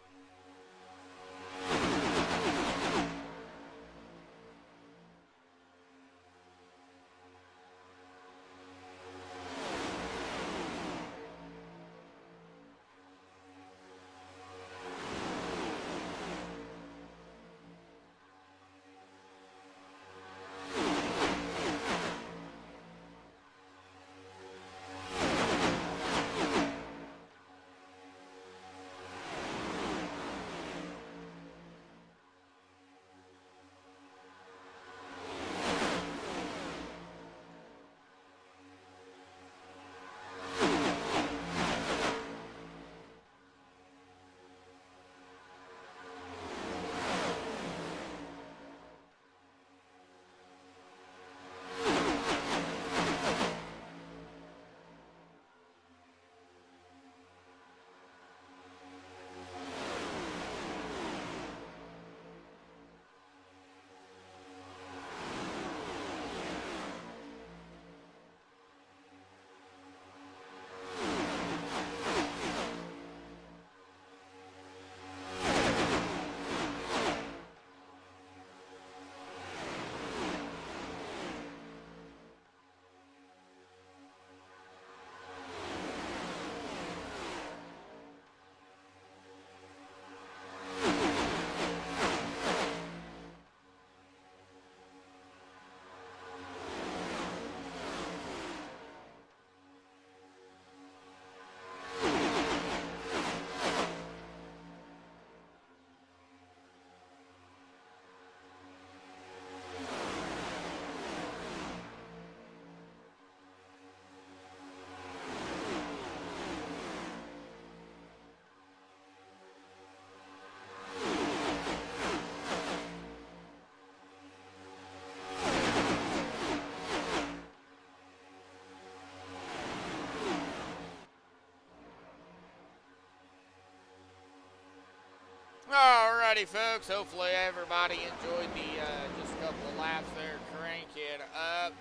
Alrighty, folks. Hopefully everybody enjoyed the just a couple of laps there. Crank it up.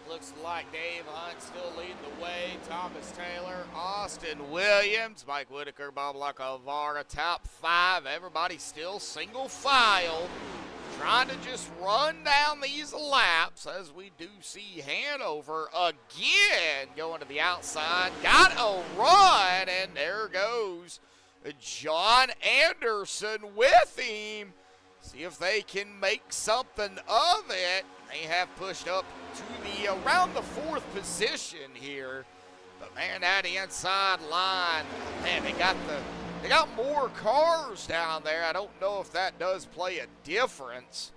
Looks like Dave Hunt still leading the way. Thomas Taylor, Austin Williams, Mike Whitaker, Bob Lacavara, top 5. Everybody still single file, trying to just run down these laps as we do see Hanover again going to the outside. Got a run, and there goes John Anderson with him. See if they can make something of it. They have pushed up to the around the 4th position here. But man, that inside line, man, they got more cars down there. I don't know if that does play a difference.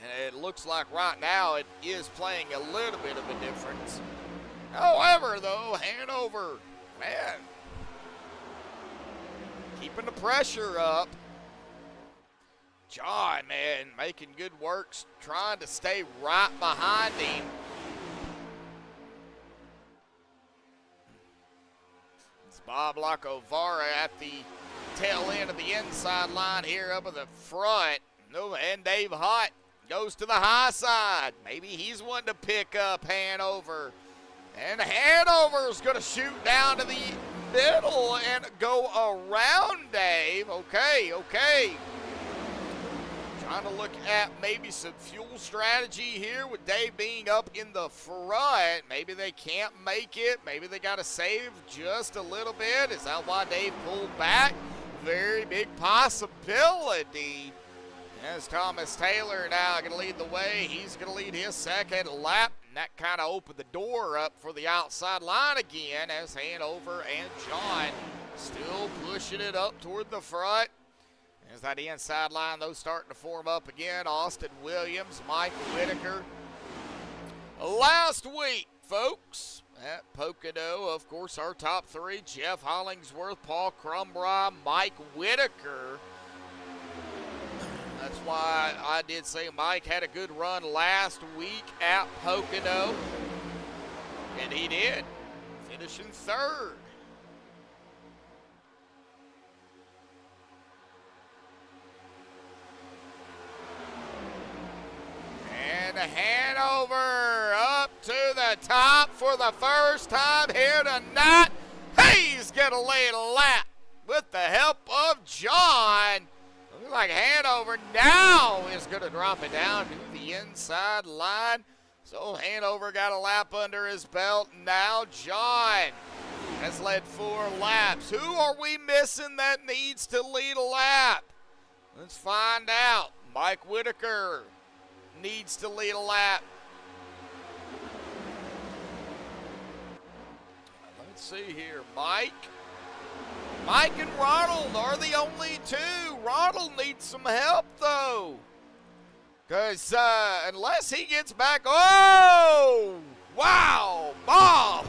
And it looks like right now it is playing a little bit of a difference. However, though, Hanover, man, keeping the pressure up. John, man, making good works, trying to stay right behind him. It's Bob Lacavara at the tail end of the inside line here up at the front. No, and Dave Hunt goes to the high side. Maybe he's one to pick up Hanover. And Hanover's going to shoot down to the middle and go around Dave. Okay. Trying to look at maybe some fuel strategy here with Dave being up in the front. Maybe they can't make it. Maybe they got to save just a little bit. Is that why Dave pulled back? Very big possibility. As Thomas Taylor now going to lead the way. He's going to lead his second lap. And that kind of opened the door up for the outside line again as Hanover and John still pushing it up toward the front. As that inside line, though, starting to form up again. Austin Williams, Mike Whitaker. Last week, folks, at Pocono, of course, our top 3, Jeff Hollingsworth, Paul Crumbrough, Mike Whitaker. That's why I did say Mike had a good run last week at Pocono. And he did, finishing 3rd. Hanover up to the top for the first time here tonight. He's going to lead a lap with the help of John. Looks like Hanover now is going to drop it down to the inside line. So Hanover got a lap under his belt. Now John has led 4 laps. Who are we missing that needs to lead a lap? Let's find out. Mike Whitaker needs to lead a lap. Let's see here. Mike and Ronald are the only 2. Ronald needs some help, though. Because unless he gets back. Oh! Wow! Bob!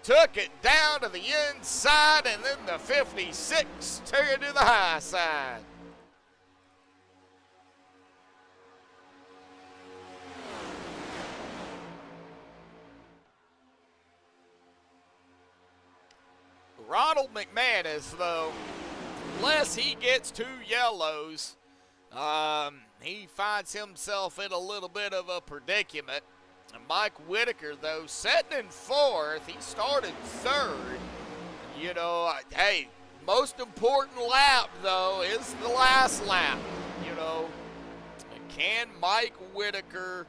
Took it down to the inside, and then the 56 took it to the high side. Ronald McManus, though, unless he gets 2 yellows, he finds himself in a little bit of a predicament. And Mike Whitaker, though, sitting in 4th, he started 3rd. You know, hey, most important lap, though, is the last lap. You know, can Mike Whitaker,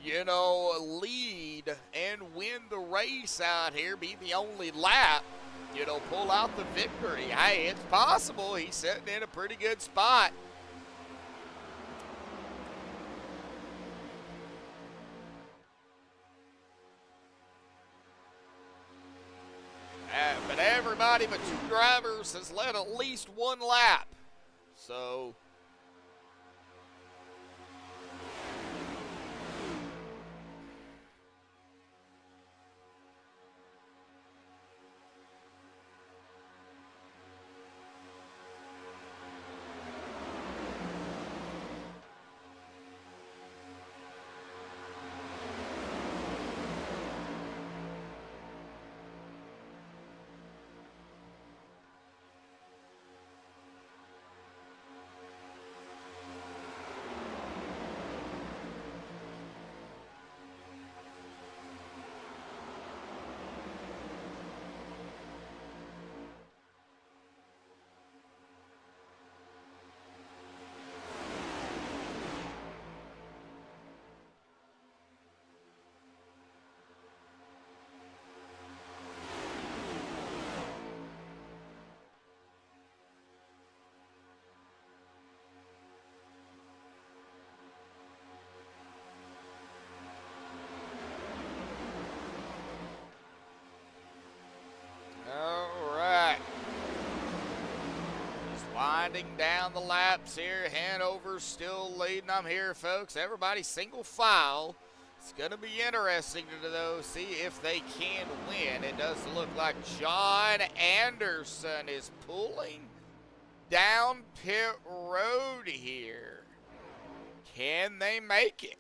you know, lead and win the race out here, be the only lap, you know, pull out the victory? Hey, it's possible. He's sitting in a pretty good spot. But everybody but 2 drivers has led at least 1 lap. So winding down the laps here. Hanover's still leading. I'm here, folks. Everybody single file. It's going to be interesting to, though, see if they can win. It does look like John Anderson is pulling down pit road here. Can they make it?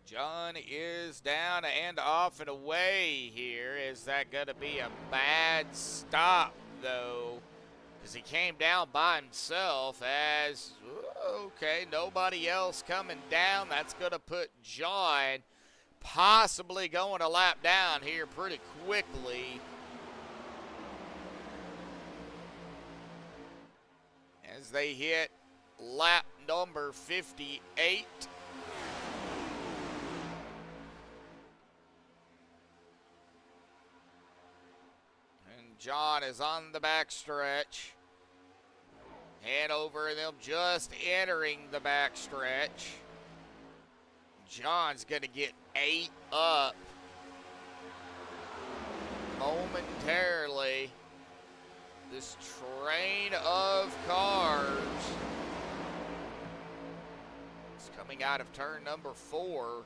John is down and off and away here. Is that going to be a bad stop, though? Because he came down by himself as, okay, nobody else coming down. That's going to put John possibly going a lap down here pretty quickly. As they hit lap number 58. John is on the backstretch. Hanover and them just entering the backstretch. John's going to get 8 up momentarily. This train of cars is coming out of turn number 4.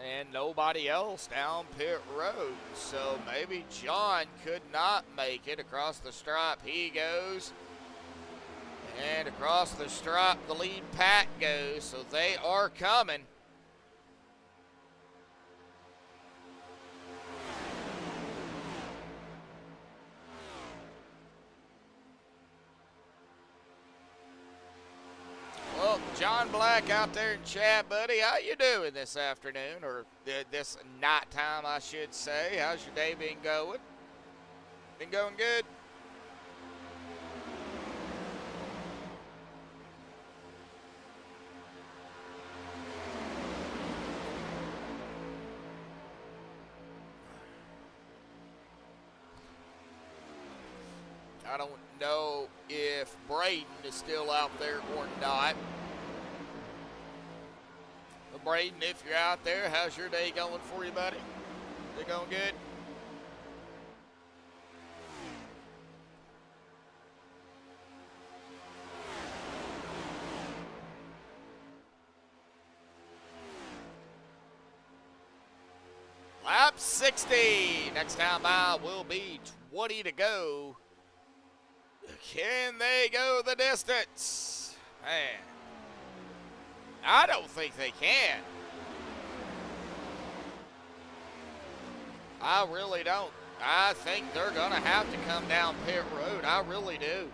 and nobody else down pit road. So maybe John could not make it. Across the stripe he goes. And across the stripe the lead pack goes. So they are coming. Well, John Black out there in chat, buddy. How you doing this afternoon, or this nighttime, I should say? How's your day been going? Been going good? I don't know if Braden is still out there or not. But Braden, if you're out there, how's your day going for you, buddy? Is it going good? Lap 60. Next time by will be 20 to go. Can they go the distance? Man, I don't think they can. I really don't. I think they're going to have to come down pit road. I really do.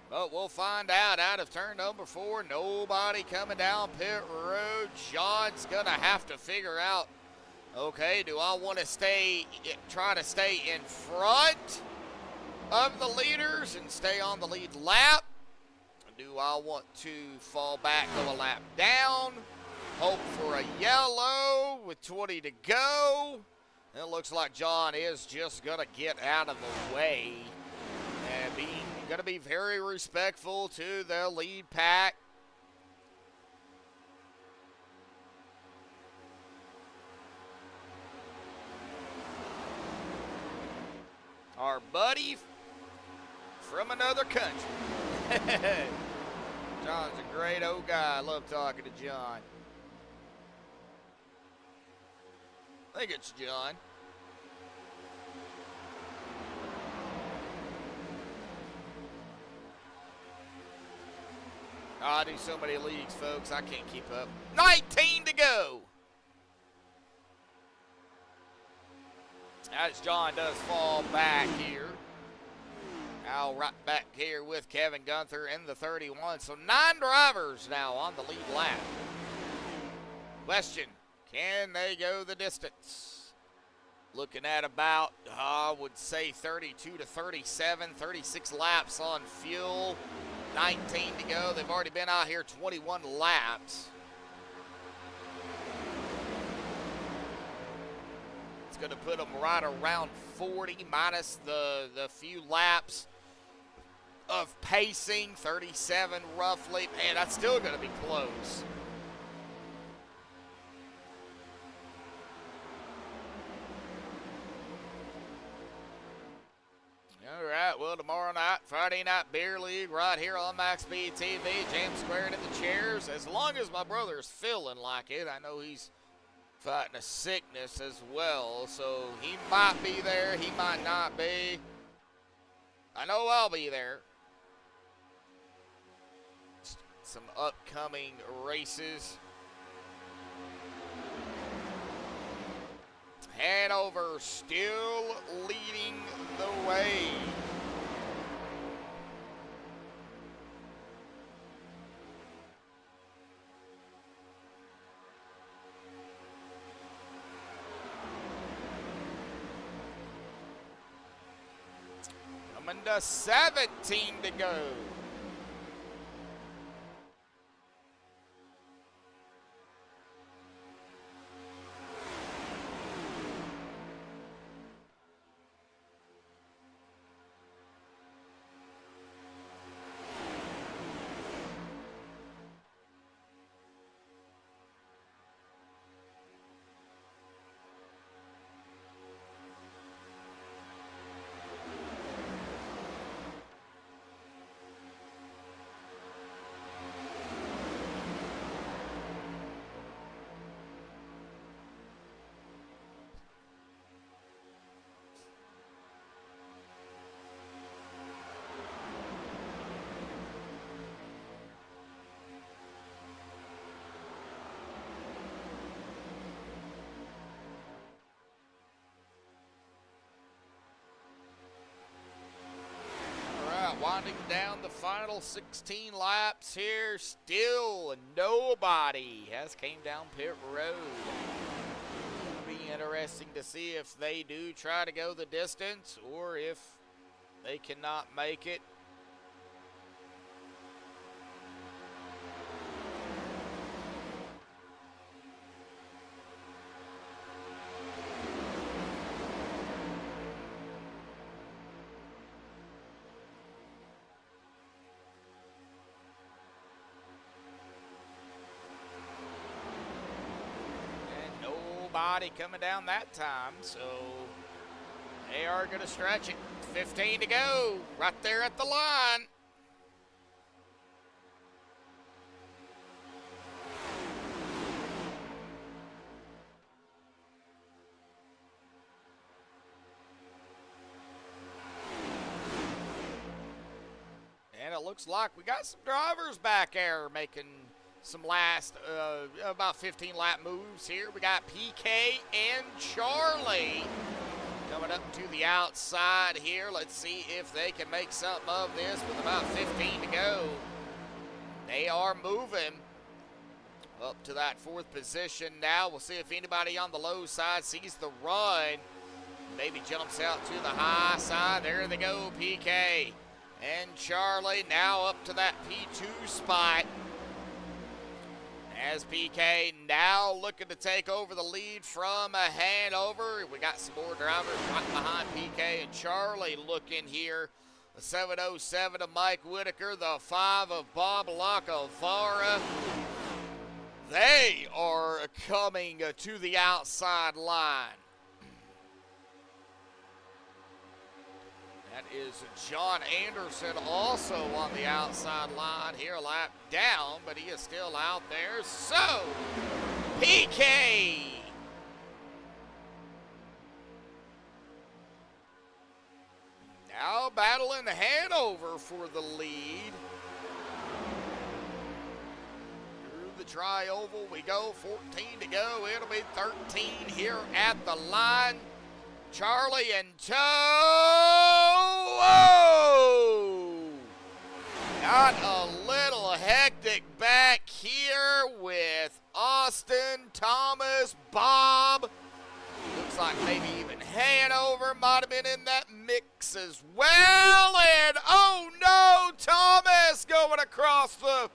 But we'll find out. Out of turn number 4, nobody coming down pit road. John's going to have to figure out, okay, do I want to try to stay in front of the leaders and stay on the lead lap? Do I want to fall back, go a lap down, hope for a yellow with 20 to go? It looks like John is just going to get out of the way and going to be very respectful to the lead pack. Our buddy from another country. John's a great old guy. I love talking to John. I think it's John. Oh, I do so many leagues, folks. I can't keep up. 19 to go. As John does fall back here. Now right back here with Kevin Gunther in the 31. So 9 drivers now on the lead lap. Question, can they go the distance? Looking at about, I would say 32 to 37, 36 laps on fuel. 19 to go. They've already been out here 21 laps. It's going to put them right around 40 minus the few laps of pacing, 37 roughly. Man, that's still going to be close. All right, well, tomorrow night, Friday Night Beer League right here on MaxspeedTV. James squared in the chairs. As long as my brother's feeling like it, I know he's fighting a sickness as well, so he might be there, he might not be. I know I'll be there. Some upcoming races. Hanover still leading the way. Coming to 17 to go. winding down the final 16 laps here. Still nobody has came down pit road. It'll be interesting to see if they do try to go the distance or if they cannot make it. Nobody coming down that time, so they are going to stretch it. 15 to go, right there at the line. And it looks like we got some drivers back there making some last, about 15 lap moves here. We got PK and Charlie coming up to the outside here. Let's see if they can make something of this with about 15 to go. They are moving up to that 4th position now. We'll see if anybody on the low side sees the run. Maybe jumps out to the high side. There they go, PK and Charlie now up to that P2 spot. As PK now looking to take over the lead from a Hanover. We got some more drivers right behind PK and Charlie looking here. The 707 of Mike Whitaker, the 5 of Bob Lacavara. They are coming to the outside line. That is John Anderson also on the outside line here, a lap down, but he is still out there. So, PK now battling Hanover for the lead. Through the tri-oval we go, 14 to go. It'll be 13 here at the line. Charlie and Toe. Whoa! Got a little hectic back here with Austin, Thomas, Bob. Looks like maybe even Hanover might have been in that mix as well. And oh no, Thomas going across the...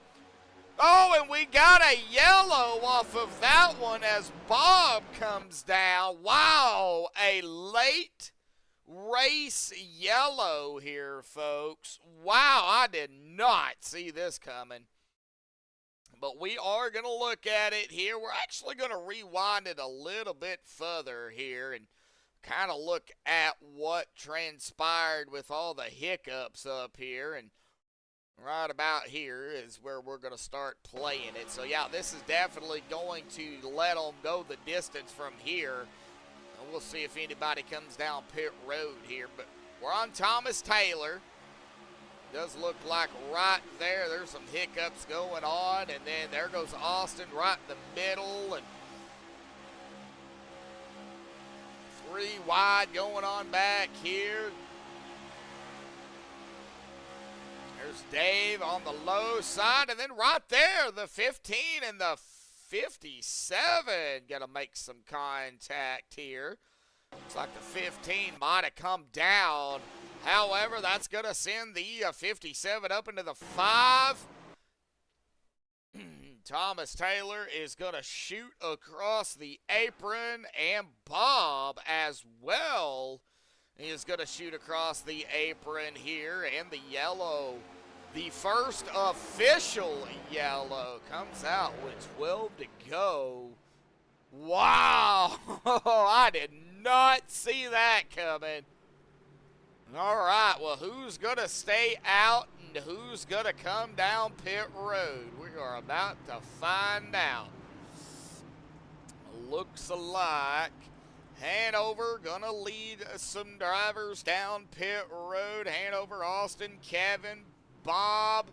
Oh, and we got a yellow off of that one as Bob comes down. Wow, a late race yellow here, folks. Wow, I did not see this coming. But we are going to look at it here. We're actually going to rewind it a little bit further here and kind of look at what transpired with all the hiccups up here. And right about here is where we're going to start playing it. So, yeah, this is definitely going to let them go the distance from here. And we'll see if anybody comes down pit road here. But we're on Thomas Taylor. Does look like right there, there's some hiccups going on. And then there goes Austin right in the middle. And 3 wide going on back here. There's Dave on the low side, and then right there, the 15 and the 57 gonna make some contact here. Looks like the 15 might have come down. However, that's gonna send the 57 up into the 5. Thomas Taylor is gonna shoot across the apron, and Bob as well is gonna shoot across the apron here, and the yellow. The first official yellow comes out with 12 to go. Wow, I did not see that coming. All right, well, who's going to stay out and who's going to come down pit road? We are about to find out. Looks like Hanover going to lead some drivers down pit road. Hanover, Austin, Kevin, Bob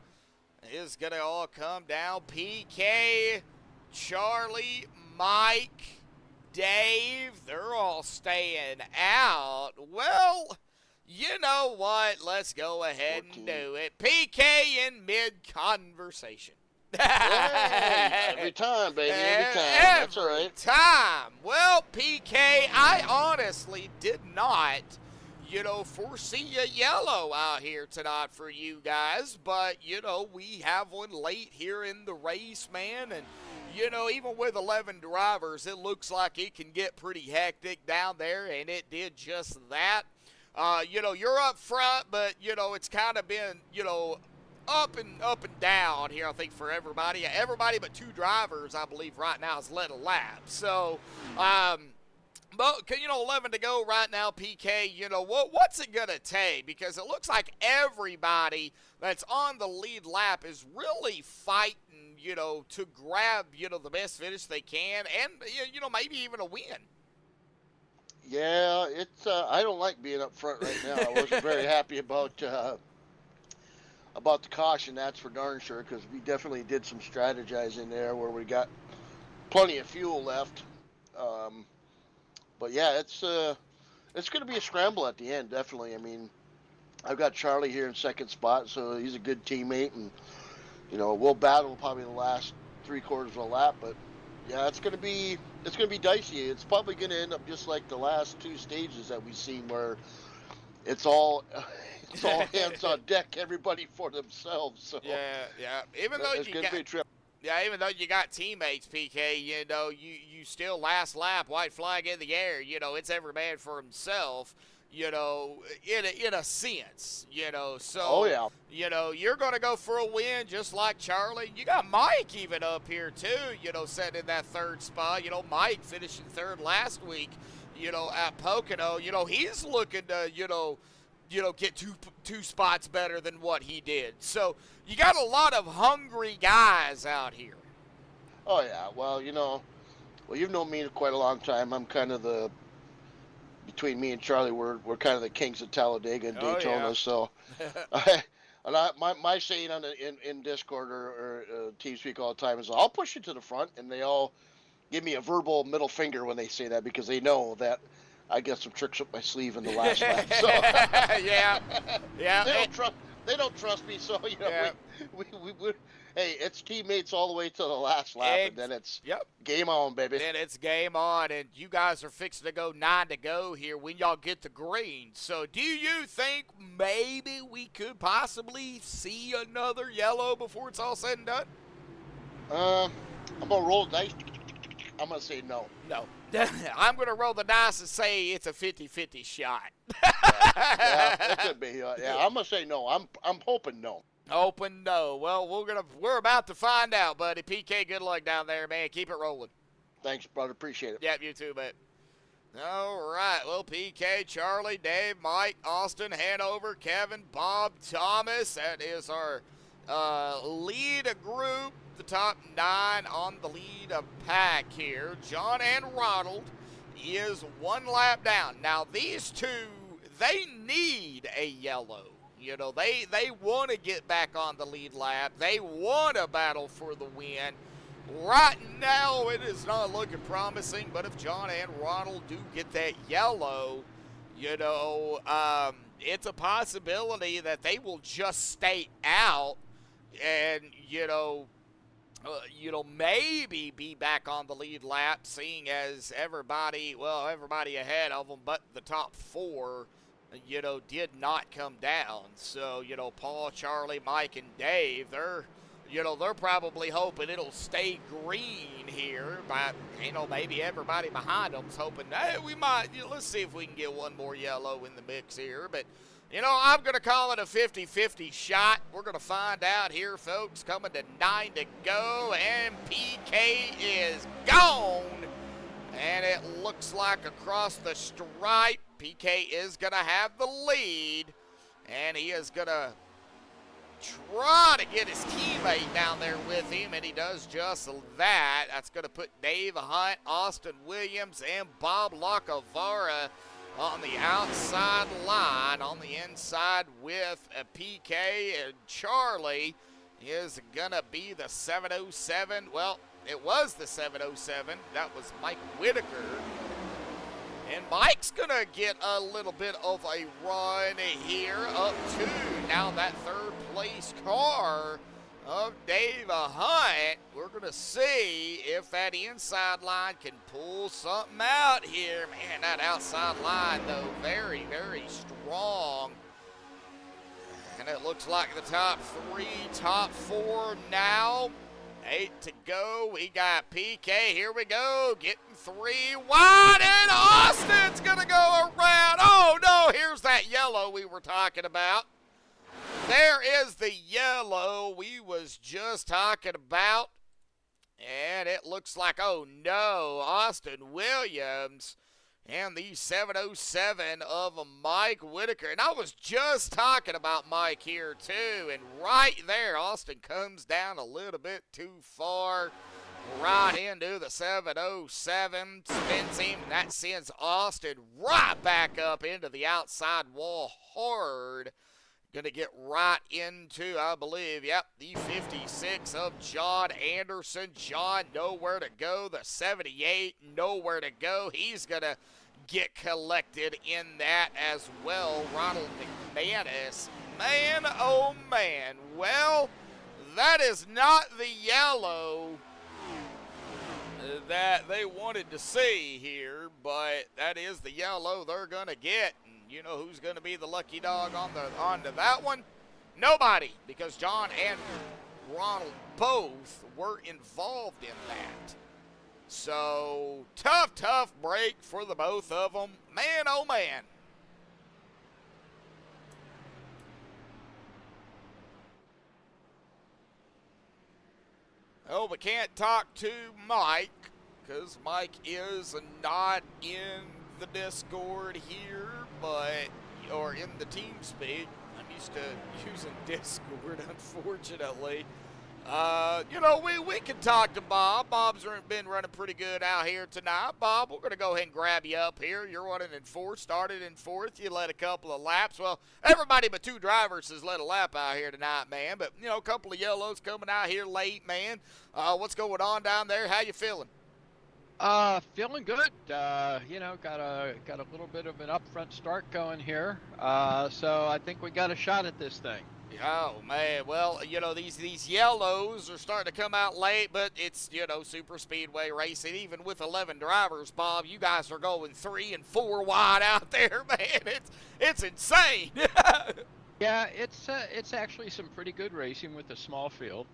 is going to all come down. PK, Charlie, Mike, Dave, they're all staying out. Well, You know what? Let's go ahead 14. and do it. PK in mid-conversation. Hey, every time, baby, every time. That's all right. Time. Well, PK, I honestly did not, foresee a yellow out here tonight for you guys. But, we have one late here in the race, man. And, even with 11 drivers, it looks like it can get pretty hectic down there. And it did just that. You're up front, but, it's kind of been, up and down here, I think, for everybody. Everybody but 2 drivers, I believe, right now has led a lap. So, but, 11 to go right now, PK, what's it going to take? Because it looks like everybody that's on the lead lap is really fighting, to grab, the best finish they can and, maybe even a win. Yeah, it's. I don't like being up front right now. I wasn't very happy about the caution. That's for darn sure, because we definitely did some strategizing there where we got plenty of fuel left. But yeah, it's going to be a scramble at the end, definitely. I mean, I've got Charlie here in second spot, so he's a good teammate, and we'll battle probably the last 3/4 of a lap, but. Yeah, it's gonna be dicey. It's probably gonna end up just like the last 2 stages that we've seen, where it's all hands on deck, everybody for themselves. So yeah. Even though it's gonna be a trip. Yeah, even though you got teammates, PK, you still last lap, white flag in the air. It's every man for himself. In a sense, so. Oh yeah. You're gonna go for a win just like Charlie. You got Mike even up here too. Sitting in that 3rd spot. Mike finishing 3rd last week. At Pocono. He's looking to get two spots better than what he did. So you got a lot of hungry guys out here. Oh yeah. Well, you've known me quite a long time. I'm kind of between me and Charlie, we're kind of the kings of Talladega and Daytona. Yeah. So, my saying in Discord or TeamSpeak all the time is, I'll push you to the front, and they all give me a verbal middle finger when they say that, because they know that I got some tricks up my sleeve in the last lap. So yeah. They don't trust me. So we hey, it's teammates all the way to the last lap, and then it's game on, baby. Then it's game on, and you guys are fixing to go 9 to go here when y'all get the green. So do you think maybe we could possibly see another yellow before it's all said and done? I'm going to roll the dice. I'm going to say no. No. I'm going to roll the dice and say it's a 50-50 shot. Yeah, it could be. Yeah, I'm going to say no. I'm hoping no. Open no. Well, we're about to find out, buddy. PK, good luck down there, man. Keep it rolling. Thanks, brother. Appreciate it. Yep, you too, mate. All right. Well, PK, Charlie, Dave, Mike, Austin, Hanover, Kevin, Bob, Thomas. That is our lead group. The top 9 on the lead pack here. John and Ronald is 1 lap down. Now, these 2, they need a yellow. They want to get back on the lead lap. They want to battle for the win. Right now, it is not looking promising, but if John and Ronald do get that yellow, it's a possibility that they will just stay out and, maybe be back on the lead lap, seeing as everybody ahead of them but the top 4, did not come down. So, Paul, Charlie, Mike, and Dave, they're probably hoping it'll stay green here. But, maybe everybody behind them's hoping, hey, we might, let's see if we can get one more yellow in the mix here. But, I'm going to call it a 50-50 shot. We're going to find out here, folks, coming to 9 to go, and PK is gone. And it looks like across the stripe, PK is going to have the lead, and he is going to try to get his teammate down there with him, and he does just that. That's going to put Dave Hunt, Austin Williams, and Bob Lacavara on the outside line. On the inside with a PK, and Charlie is going to be the 707. Well, it was the 707. That was Mike Whitaker. And Mike's going to get a little bit of a run here up to now that third place car of Dave Hunt. We're going to see if that inside line can pull something out here. Man, that outside line, though, very, very strong. And it looks like the top three, top four now. 8 to go. We got PK. Here we go. Getting 3 wide, and Austin's going to go around. Oh, no. Here's that yellow we were talking about. There is the yellow we was just talking about. And it looks like, oh, no, Austin Williams and the 707 of Mike Whitaker. And I was just talking about Mike here, too. And right there, Austin comes down a little bit too far. Right into the 707. Spins him. And that sends Austin right back up into the outside wall hard. Going to get right into, I believe, yep, the 56 of John Anderson. John, nowhere to go. The 78, nowhere to go. He's going to get collected in that as well. Ronald McManus. Man, oh, man. Well, that is not the yellow that they wanted to see here, but that is the yellow they're going to get. You know who's going to be the lucky dog onto that one? Nobody, because John and Ronald both were involved in that. So, tough break for the both of them. Man, oh man. Oh, we can't talk to Mike, because Mike is not in the Discord here, or in the TeamSpeak. I'm used to using Discord, unfortunately. You know, we can talk to Bob. Bob's been running pretty good out here tonight. Bob, we're going to go ahead and grab you up here. You're running in fourth, started in fourth. You led a couple of laps. Well, everybody but 2 drivers has led a lap out here tonight, man. But, you know, a couple of yellows coming out here late, man. What's going on down there? How you feeling? Feeling good. You know, got a little bit of an upfront start going here. So I think we got a shot at this thing. Oh, man. Well, you know, these yellows are starting to come out late, but it's, you know, super speedway racing. Even with 11 drivers, Bob, you guys are going 3 and 4 wide out there, man. It's insane. Yeah, it's actually some pretty good racing with a small field.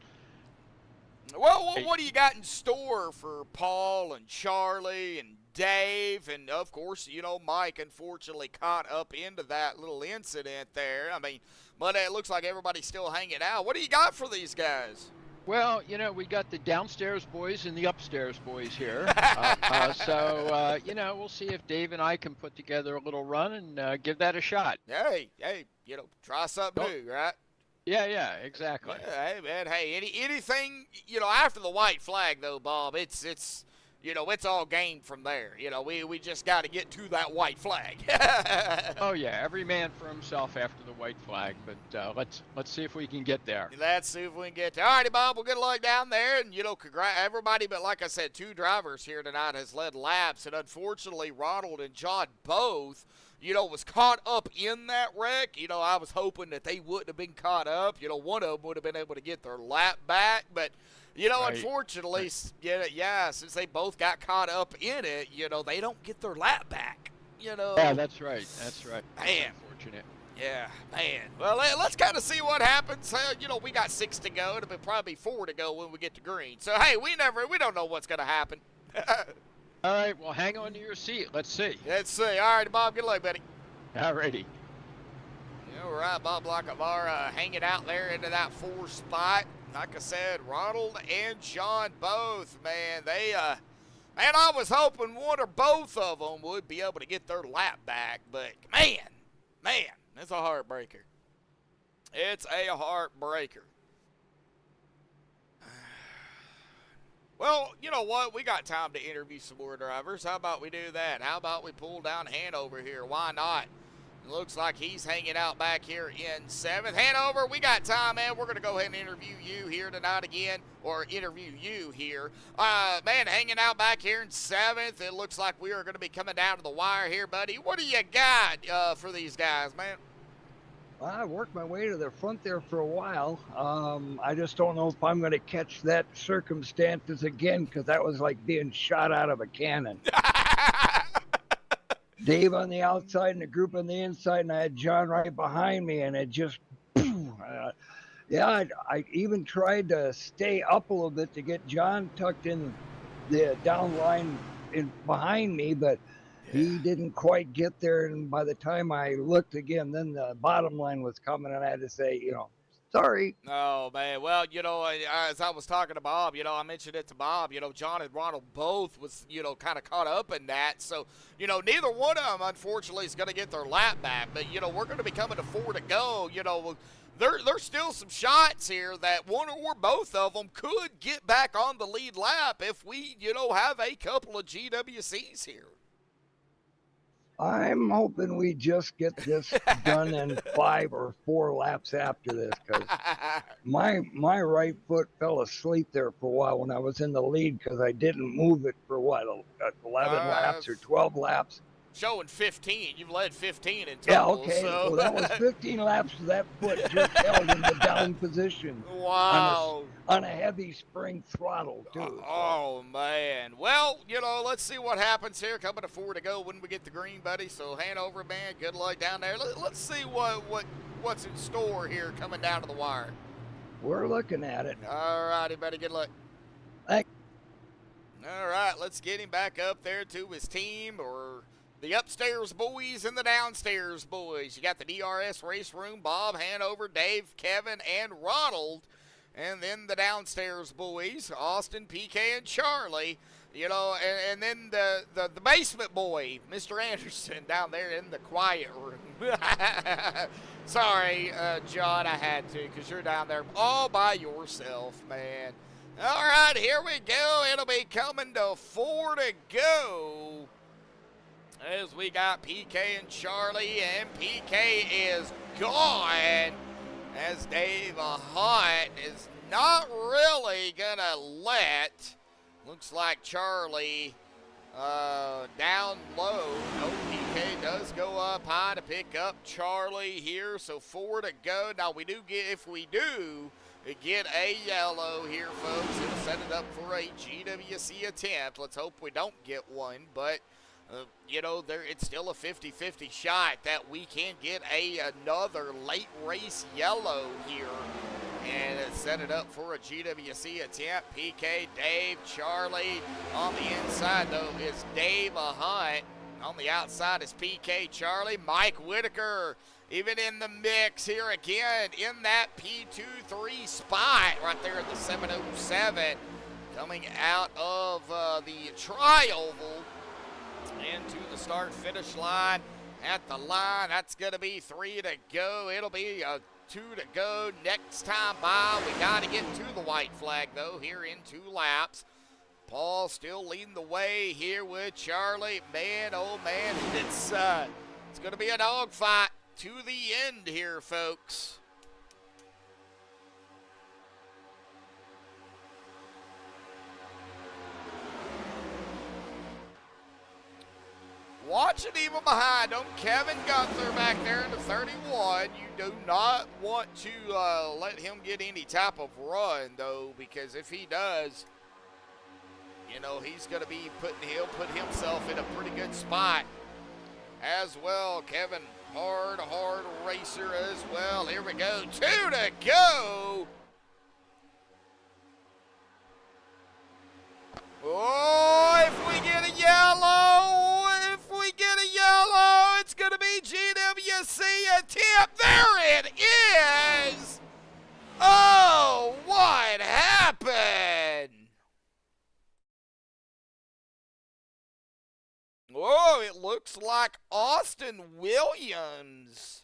Well, what do you got in store for Paul and Charlie and Dave? And, of course, you know, Mike unfortunately caught up into that little incident there. I mean, but it looks like everybody's still hanging out. What do you got for these guys? Well, you know, we got the downstairs boys and the upstairs boys here. So, you know, we'll see if Dave and I can put together a little run and give that a shot. Hey, you know, try something new, right? Yeah, exactly. Hey, man, hey, anything, you know, after the white flag, though, Bob, it's you know, it's all game from there. You know, we just got to get to that white flag. Oh, yeah, every man for himself after the white flag, but let's see if we can get there. Let's see if we can get there. All righty, Bob, well, good luck down there, and, you know, congrats everybody, but like I said, 2 drivers here tonight has led laps, and unfortunately, Ronald and John both, you know, was caught up in that wreck. You know, I was hoping that they wouldn't have been caught up. You know, one of them would have been able to get their lap back, but, you know, Right. unfortunately, yeah, since they both got caught up in it, you know, they don't get their lap back, you know. Yeah, that's right. Man. Unfortunate. Yeah, man. Well, let's kind of see what happens. You know, we got 6 to go. It'll be probably 4 to go when we get to green. So, hey, we don't know what's going to happen. All right, well, hang on to your seat. Let's see. Let's see. All right, Bob, good luck, buddy. All righty. All right, Bob Lacavara hanging out there into that 4 spot. Like I said, Ronald and John both, man, man, I was hoping one or both of them would be able to get their lap back, but man, it's a heartbreaker. It's a heartbreaker. Well, you know what? We got time to interview some more drivers. How about we do that? How about we pull down Hanover here? Why not? Looks like he's hanging out back here in 7th. Hanover, we got time, man. We're going to go ahead and interview you here tonight again, or interview you here. Man, hanging out back here in 7th. It looks like we are going to be coming down to the wire here, buddy. What do you got for these guys, man? I worked my way to the front there for a while. I just don't know if I'm going to catch that circumstances again, because that was like being shot out of a cannon. Dave on the outside and the group on the inside, and I had John right behind me, and it just, yeah, I even tried to stay up a little bit to get John tucked in the down line in behind me, but he didn't quite get there. And by the time I looked again, then the bottom line was coming, and I had to say, sorry. Oh, man. Well, as I was talking to Bob, I mentioned it to Bob, John and Ronald both was, kind of caught up in that. So, neither one of them, unfortunately, is going to get their lap back. But, we're going to be coming to 4 to go. There's still some shots here that one or both of them could get back on the lead lap if we, have a couple of GWCs here. I'm hoping we just get this done in 5 or 4 laps after this, because my right foot fell asleep there for a while when I was in the lead, because I didn't move it for 11 laps or 12 laps. Showing 15. You've led 15 in Yeah, total. okay. So. Well, that was 15 laps. That foot just held in the down position. Wow. On a heavy spring throttle, too. Oh, man. Well, let's see what happens here. Coming to 4 to go when we get the green, buddy. So, Hanover, man, good luck down there. Let's see what's in store here coming down to the wire. We're looking at it. All righty, buddy. Good luck. Thanks. All right, let's get him back up there to his team, or the upstairs boys and the downstairs boys. You got the DRS race room, Bob, Hanover, Dave, Kevin, and Ronald. And then the downstairs boys, Austin, PK, and Charlie. And then the basement boy, Mr. Anderson, down there in the quiet room. Sorry, John, I had to, because you're down there all by yourself, man. All right, here we go. It'll be coming to 4 to go, as we got PK and Charlie, and PK is gone, as Dave Hunt is not really gonna let, looks like Charlie down low. No, PK does go up high to pick up Charlie here, so 4 to go. Now we do get, if we do get a yellow here, folks, it'll set it up for a GWC attempt. Let's hope we don't get one, but it's still a 50-50 shot that we can get another late race yellow here. And set it up for a GWC attempt. PK, Dave, Charlie. On the inside, though, is Dave Hunt. On the outside is PK, Charlie. Mike Whitaker, even in the mix here again in that P23 spot right there at the 707. Coming out of the tri-oval into the start-finish line. At the line, that's going to be 3 to go. It'll be a 2 to go next time by. We got to get to the white flag, though, here in 2 laps. Paul still leading the way here with Charlie. Man, oh, man, it's going to be a dogfight to the end here, folks. Watch it even behind them. Kevin Gunther back there in the 31. You do not want to let him get any type of run, though, because if he does, he's going to be he'll put himself in a pretty good spot as well. Kevin, hard racer as well. Here we go. 2 to go. Oh, if we get a yellow, it's going to be GWC attempt. There it is. Oh, what happened? Oh, it looks like Austin Williams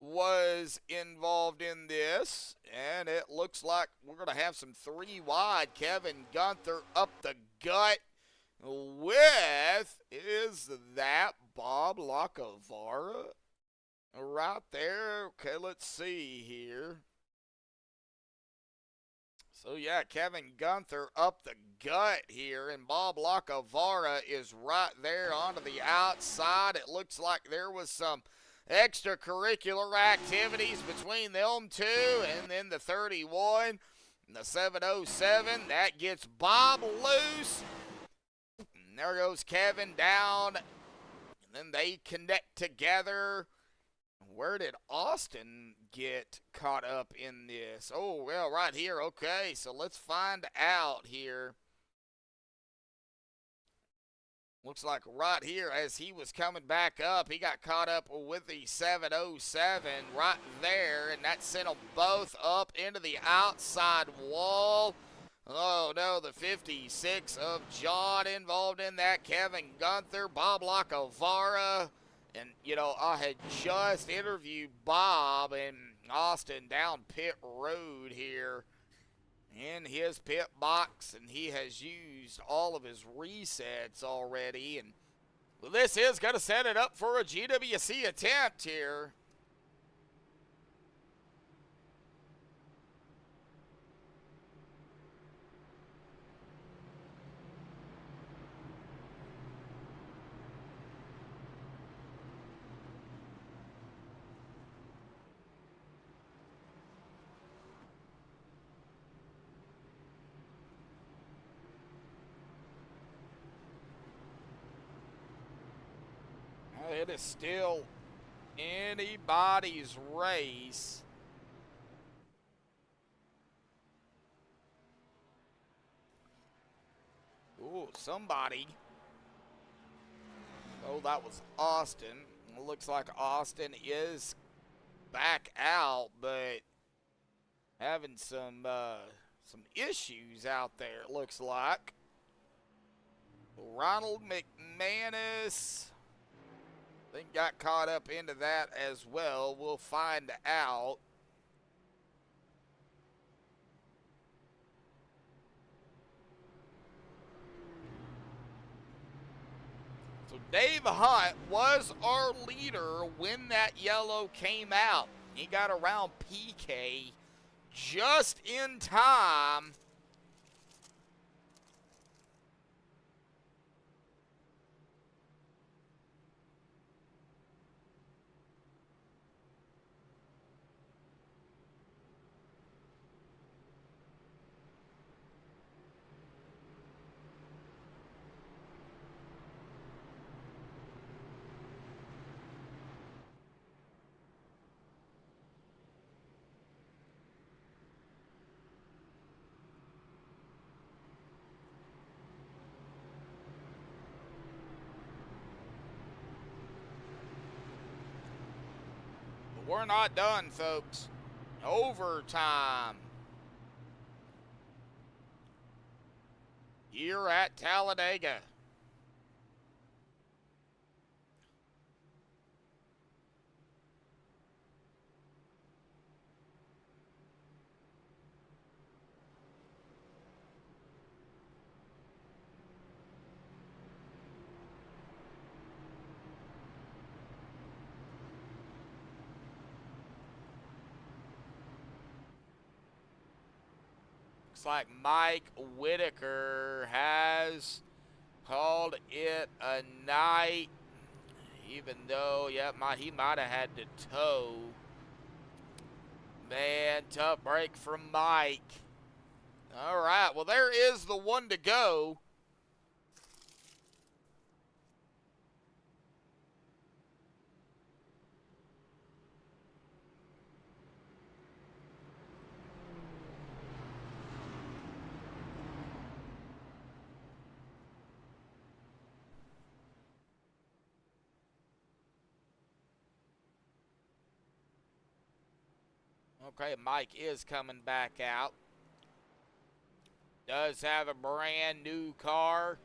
was involved in this, and it looks like we're going to have some 3 wide. Kevin Gunther up the gut. with, is that Bob Lacavara right there? Okay, let's see here. So, yeah, Kevin Gunther up the gut here, and Bob Lacavara is right there onto the outside. It looks like there was some extracurricular activities between them two, and then the 31 and the 707. That gets Bob loose. And there goes Kevin down, and then they connect together. Where did Austin get caught up in this? Oh, well, right here. Okay, so let's find out here. Looks like right here as he was coming back up, he got caught up with the 707 right there, and that sent them both up into the outside wall. Oh, no, the 56 of John involved in that. Kevin Gunther, Bob Lacavara. And, you know, I had just interviewed Bob and Austin down pit road here in his pit box, and he has used all of his resets already. And well, this is going to set it up for a GWC attempt here. It is still anybody's race. Ooh, somebody. Oh, that was Austin. It looks like Austin is back out, but having some issues out there, it looks like. Ronald McManus, I think, got caught up into that as well. We'll find out. So Dave Hunt was our leader when that yellow came out. He got around PK just in time. We're not done, folks. Overtime here at Talladega. Looks like Mike Whitaker has called it a night, even though, yeah, he might have had to tow. Man, tough break from Mike. All right, well, there is the one to go. Okay, Mike is coming back out. Does have a brand new car.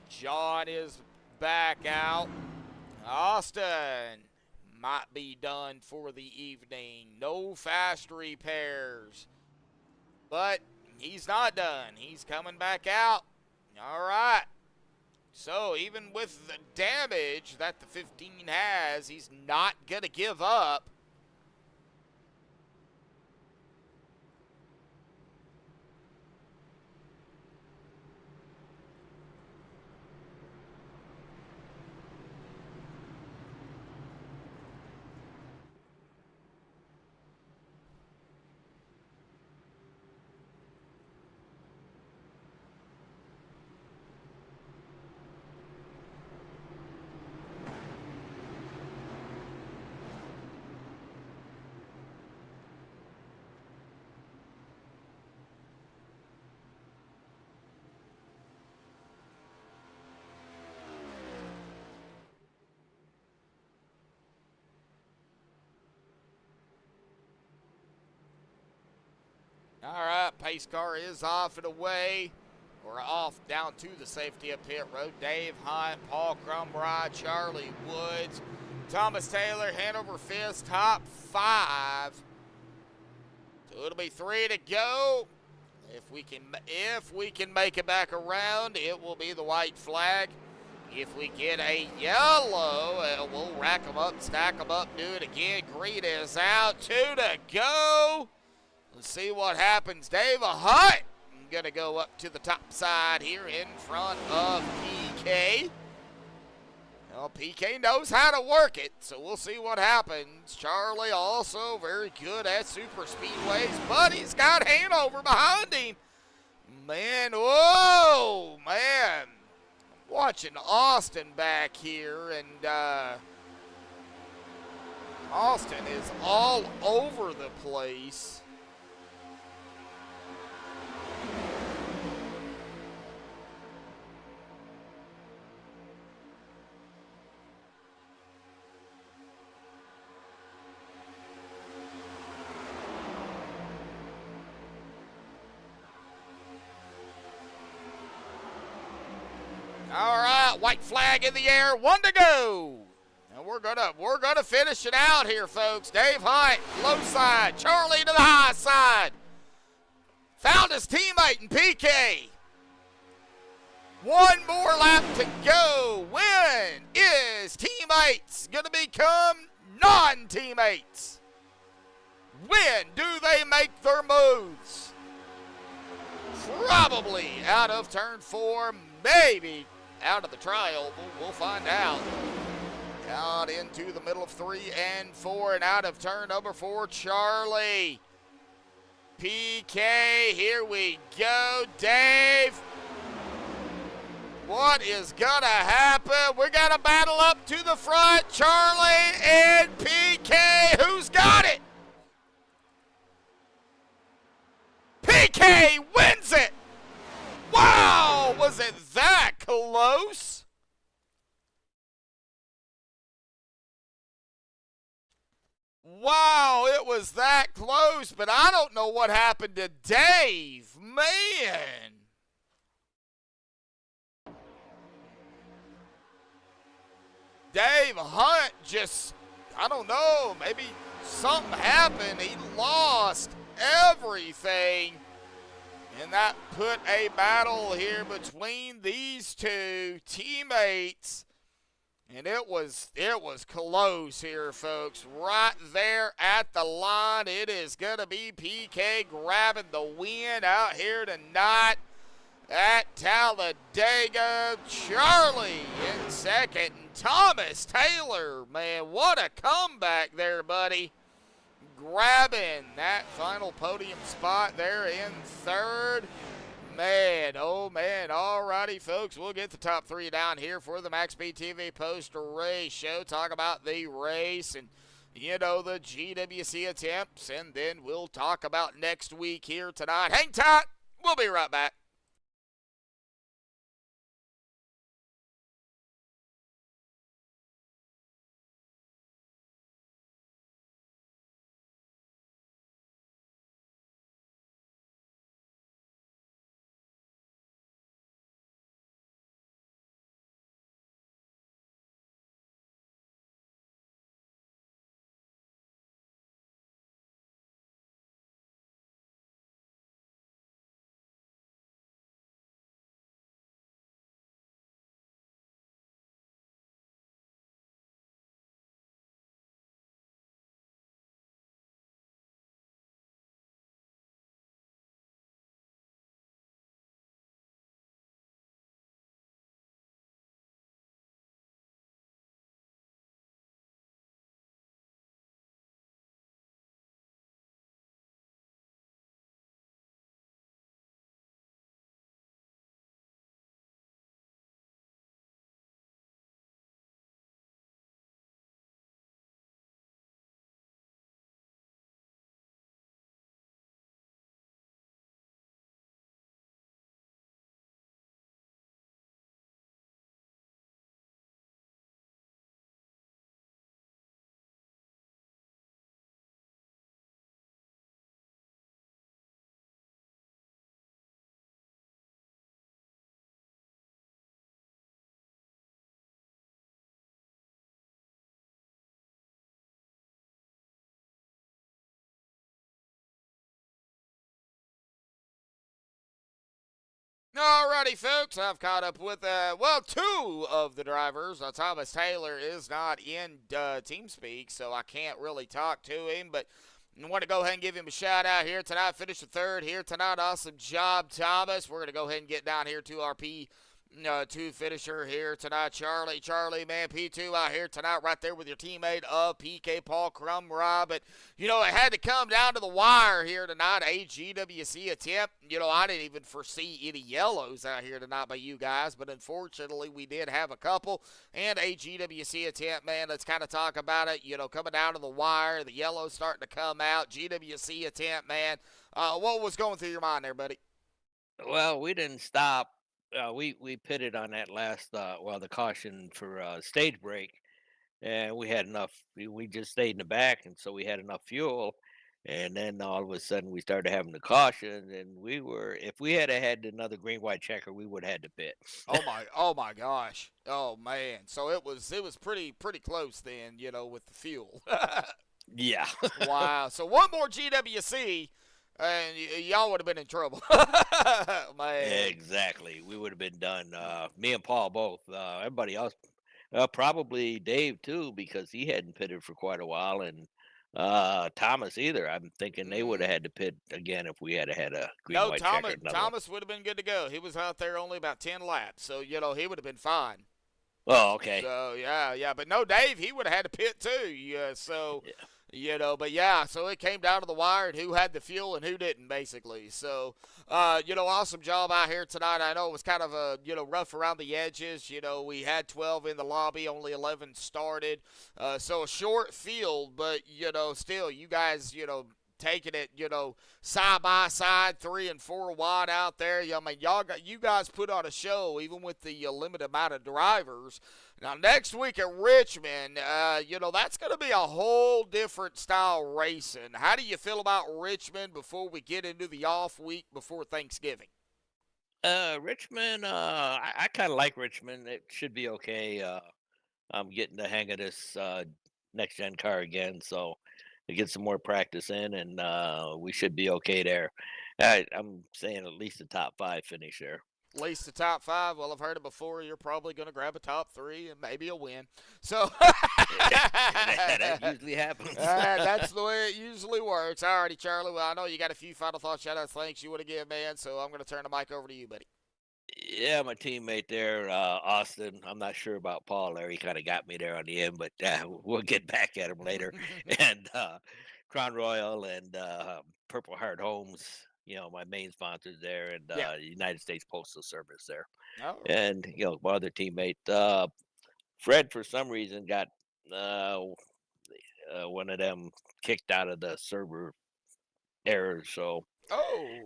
John is back out. Austin might be done for the evening. No fast repairs. But he's not done. He's coming back out. All right. So even with the damage that the 15 has, he's not going to give up. All right, pace car is off and away. We're off down to the safety of pit road. Dave Hunt, Paul Crumbride, Charlie Woods, Thomas Taylor, Hanover Fist, top 5. So it'll be 3 to go. If we can make it back around, it will be the white flag. If we get a yellow, we'll rack them up, stack them up, do it again. Green is out, 2 to go. Let's see what happens. Dave Hunt gonna go up to the top side here in front of PK. Well, PK knows how to work it, so we'll see what happens. Charlie also very good at super speedways, but he's got Hanover behind him. Man, whoa, man. Watching Austin back here, and Austin is all over the place. All right, white flag in the air, 1 to go. And we're gonna finish it out here, folks. Dave Hunt, low side, Charlie to the high side. Found his teammate in PK. 1 more lap to go. When is teammates gonna become non-teammates? When do they make their moves? Probably out of turn 4, maybe out of the tri-oval. We'll find out. Out into the middle of 3 and 4 and out of turn number 4, Charlie. PK, here we go. Dave, what is gonna happen? We're gonna battle up to the front. Charlie and PK, who's got it? PK wins it. Wow, was it that close? Wow, it was that close, but I don't know what happened to Dave. Man. Dave Hunt just, I don't know, maybe something happened. He lost everything. And that put a battle here between these two teammates. And it was close here, folks. Right there at the line. It is going to be PK grabbing the win out here tonight at Talladega. Charlie in second. And Thomas Taylor, man, what a comeback there, buddy. Grabbing that final podium spot there in third. Man, oh man. Alrighty, folks, we'll get the top 3 down here for the MaxspeedTV post-race show. Talk about the race and, you know, the GWC attempts, and then we'll talk about next week here tonight. Hang tight. We'll be right back. Alrighty, folks, I've caught up with, two of the drivers. Thomas Taylor is not in TeamSpeak, so I can't really talk to him, but I want to go ahead and give him a shout out here tonight. Finished the third here tonight. Awesome job, Thomas. We're going to go ahead and get down here to our P2 finisher here tonight. Charlie, man, P2 out here tonight right there with your teammate of PK Paul Crumrod. But, it had to come down to the wire here tonight. A GWC attempt. I didn't even foresee any yellows out here tonight by you guys, but unfortunately we did have a couple. And a GWC attempt, man, let's kind of talk about it. Coming down to the wire, the yellows starting to come out. GWC attempt, man. What was going through your mind there, buddy? Well, we didn't stop. We pitted on that last, the caution for stage break, and we had enough. We just stayed in the back, and so we had enough fuel. And then all of a sudden, we started having the caution, and if we had had another green white checker, we would have had to pit. Oh my gosh. Oh man. So it was pretty close then, with the fuel. Yeah. Wow. So one more GWC. And y'all would have been in trouble. Man. Exactly. We would have been done. Me and Paul both. Everybody else, probably Dave too, because he hadn't pitted for quite a while, and Thomas either. I'm thinking they would have had to pit again if we had had a green white checker. Thomas would have been good to go. He was out there only about 10 laps, so he would have been fine. Oh, okay. So yeah. But no, Dave, he would have had to pit too. Yeah. So. Yeah. But yeah, so it came down to the wire and who had the fuel and who didn't, basically. So, awesome job out here tonight. I know it was kind of rough around the edges. We had 12 in the lobby, only 11 started. So a short field, but, still, you guys, taking it, side by side, 3 and 4 wide out there. You guys put on a show, even with the limited amount of drivers. Now, next week at Richmond, that's going to be a whole different style racing. How do you feel about Richmond before we get into the off week before Thanksgiving? Richmond, I kind of like Richmond. It should be okay. I'm getting the hang of this next-gen car again, so to get some more practice in, and we should be okay there. I'm saying at least a top 5 finish there. At least the top 5. Well, I've heard it before. You're probably going to grab a top 3 and maybe a win. So that usually happens. That's the way it usually works. All righty, Charlie. Well, I know you got a few final thoughts, shout-outs, thanks you want to give, man. So I'm going to turn the mic over to you, buddy. Yeah, my teammate there, Austin. I'm not sure about Paul there. He kind of got me there on the end, but we'll get back at him later. And Crown Royal and Purple Heart Homes, my main sponsors there, and United States Postal Service there. Oh. And, my other teammate, Fred, for some reason, got one of them kicked out of the server errors, so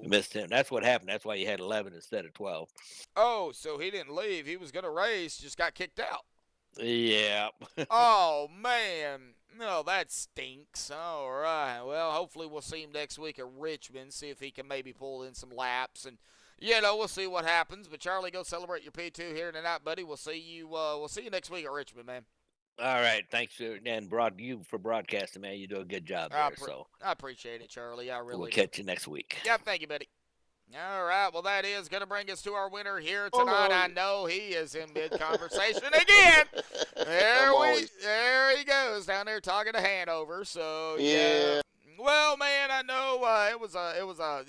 missed him. That's what happened. That's why he had 11 instead of 12. Oh, so he didn't leave. He was going to race, just got kicked out. Yeah. Oh, man. No, that stinks. All right. Well, hopefully we'll see him next week at Richmond, see if he can maybe pull in some laps. And, we'll see what happens. But, Charlie, go celebrate your P2 here tonight, buddy. We'll see you next week at Richmond, man. All right. Thanks, and you for broadcasting, man. You do a good job there. I appreciate it, Charlie. I really We'll catch you next week. Yeah, thank you, buddy. All right, well, that is going to bring us to our winner here tonight. I know he is in mid-conversation again. There he goes down there talking to Hanover. So, yeah. Well, man, I know it was a it was a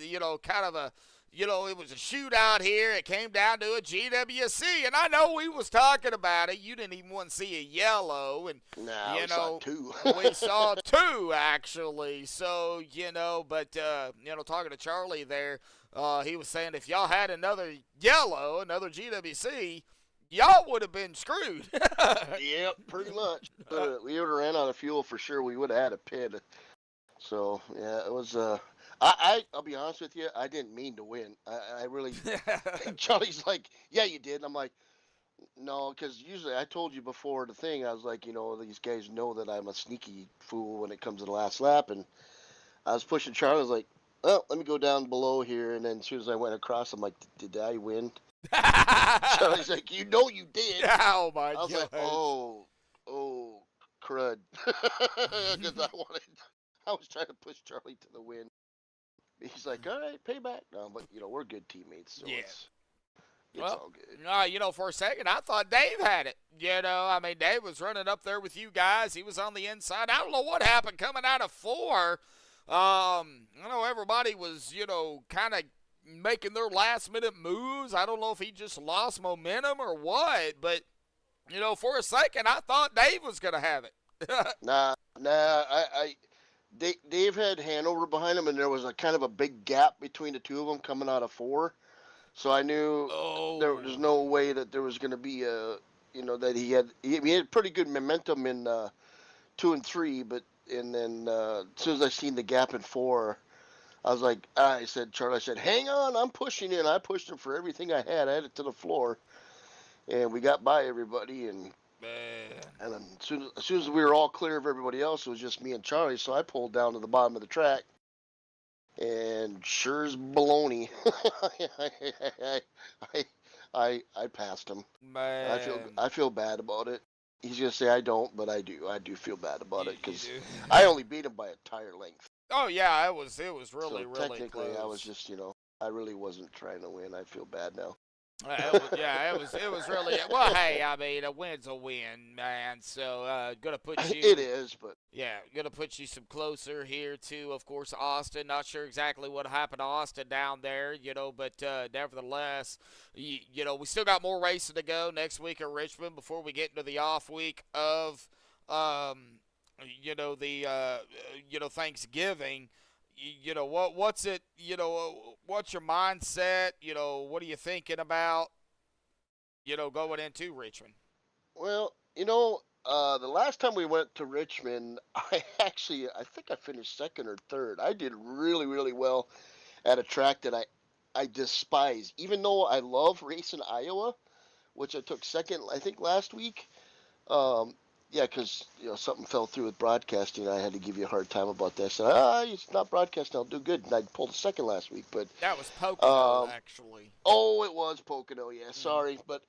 shootout here. It came down to a GWC, and I know we was talking about it. You didn't even want to see a yellow, and we saw 2. We saw 2 actually. So but talking to Charlie there, he was saying if y'all had another yellow, another GWC, y'all would have been screwed. Yep, pretty much. We would have ran out of fuel for sure. We would have had a pit. So yeah, it was. I'll be honest with you. I didn't mean to win. I really. Charlie's like, yeah, you did. And I'm like, no, because usually I told you before the thing. I was like, these guys know that I'm a sneaky fool when it comes to the last lap, and I was pushing Charlie. I was like, well, let me go down below here, and then as soon as I went across, I'm like, did I win? Charlie's like, you did. Oh my I was like, oh, crud, because I was trying to push Charlie to the win. He's like, all right, payback. No, but we're good teammates. So It's all good. For a second, I thought Dave had it. Dave was running up there with you guys. He was on the inside. I don't know what happened coming out of 4. I know everybody was, kind of making their last-minute moves. I don't know if he just lost momentum or what, but, for a second, I thought Dave was going to have it. Nah. Dave had Hanover behind him, and there was a kind of a big gap between the two of them coming out of 4. So I knew there was no way that there was going to be that he had pretty good momentum in 2 and 3, and then as soon as I seen the gap in 4, I was like, I said, hang on, I'm pushing in. I pushed him for everything I had. I had it to the floor, and we got by everybody, and then as soon as we were all clear of everybody else, it was just me and Charlie. So I pulled down to the bottom of the track. And sure as baloney, I passed him. Man. I feel bad about it. He's gonna say I don't, but I do. I do feel bad about it because I only beat him by a tire length. Oh yeah, it was really So really technically, close. I was just I really wasn't trying to win. I feel bad now. It was really well. Hey, a win's a win, man. So gonna put you. It is, but gonna put you some closer here to, of course, Austin. Not sure exactly what happened to Austin down there, but nevertheless, we still got more racing to go next week at Richmond before we get into the off week of, Thanksgiving. What's it, what's your mindset? What are you thinking about, going into Richmond? Well, the last time we went to Richmond, I think I finished second or third. I did really, really well at a track that I despise, even though I love racing Iowa, which I took second, I think, last week. Yeah, because something fell through with broadcasting. I had to give you a hard time about that. I said, it's not broadcasting. I'll do good. And I pulled a second last week, but that was Pocono, actually. Oh, it was Pocono. Yeah, sorry, but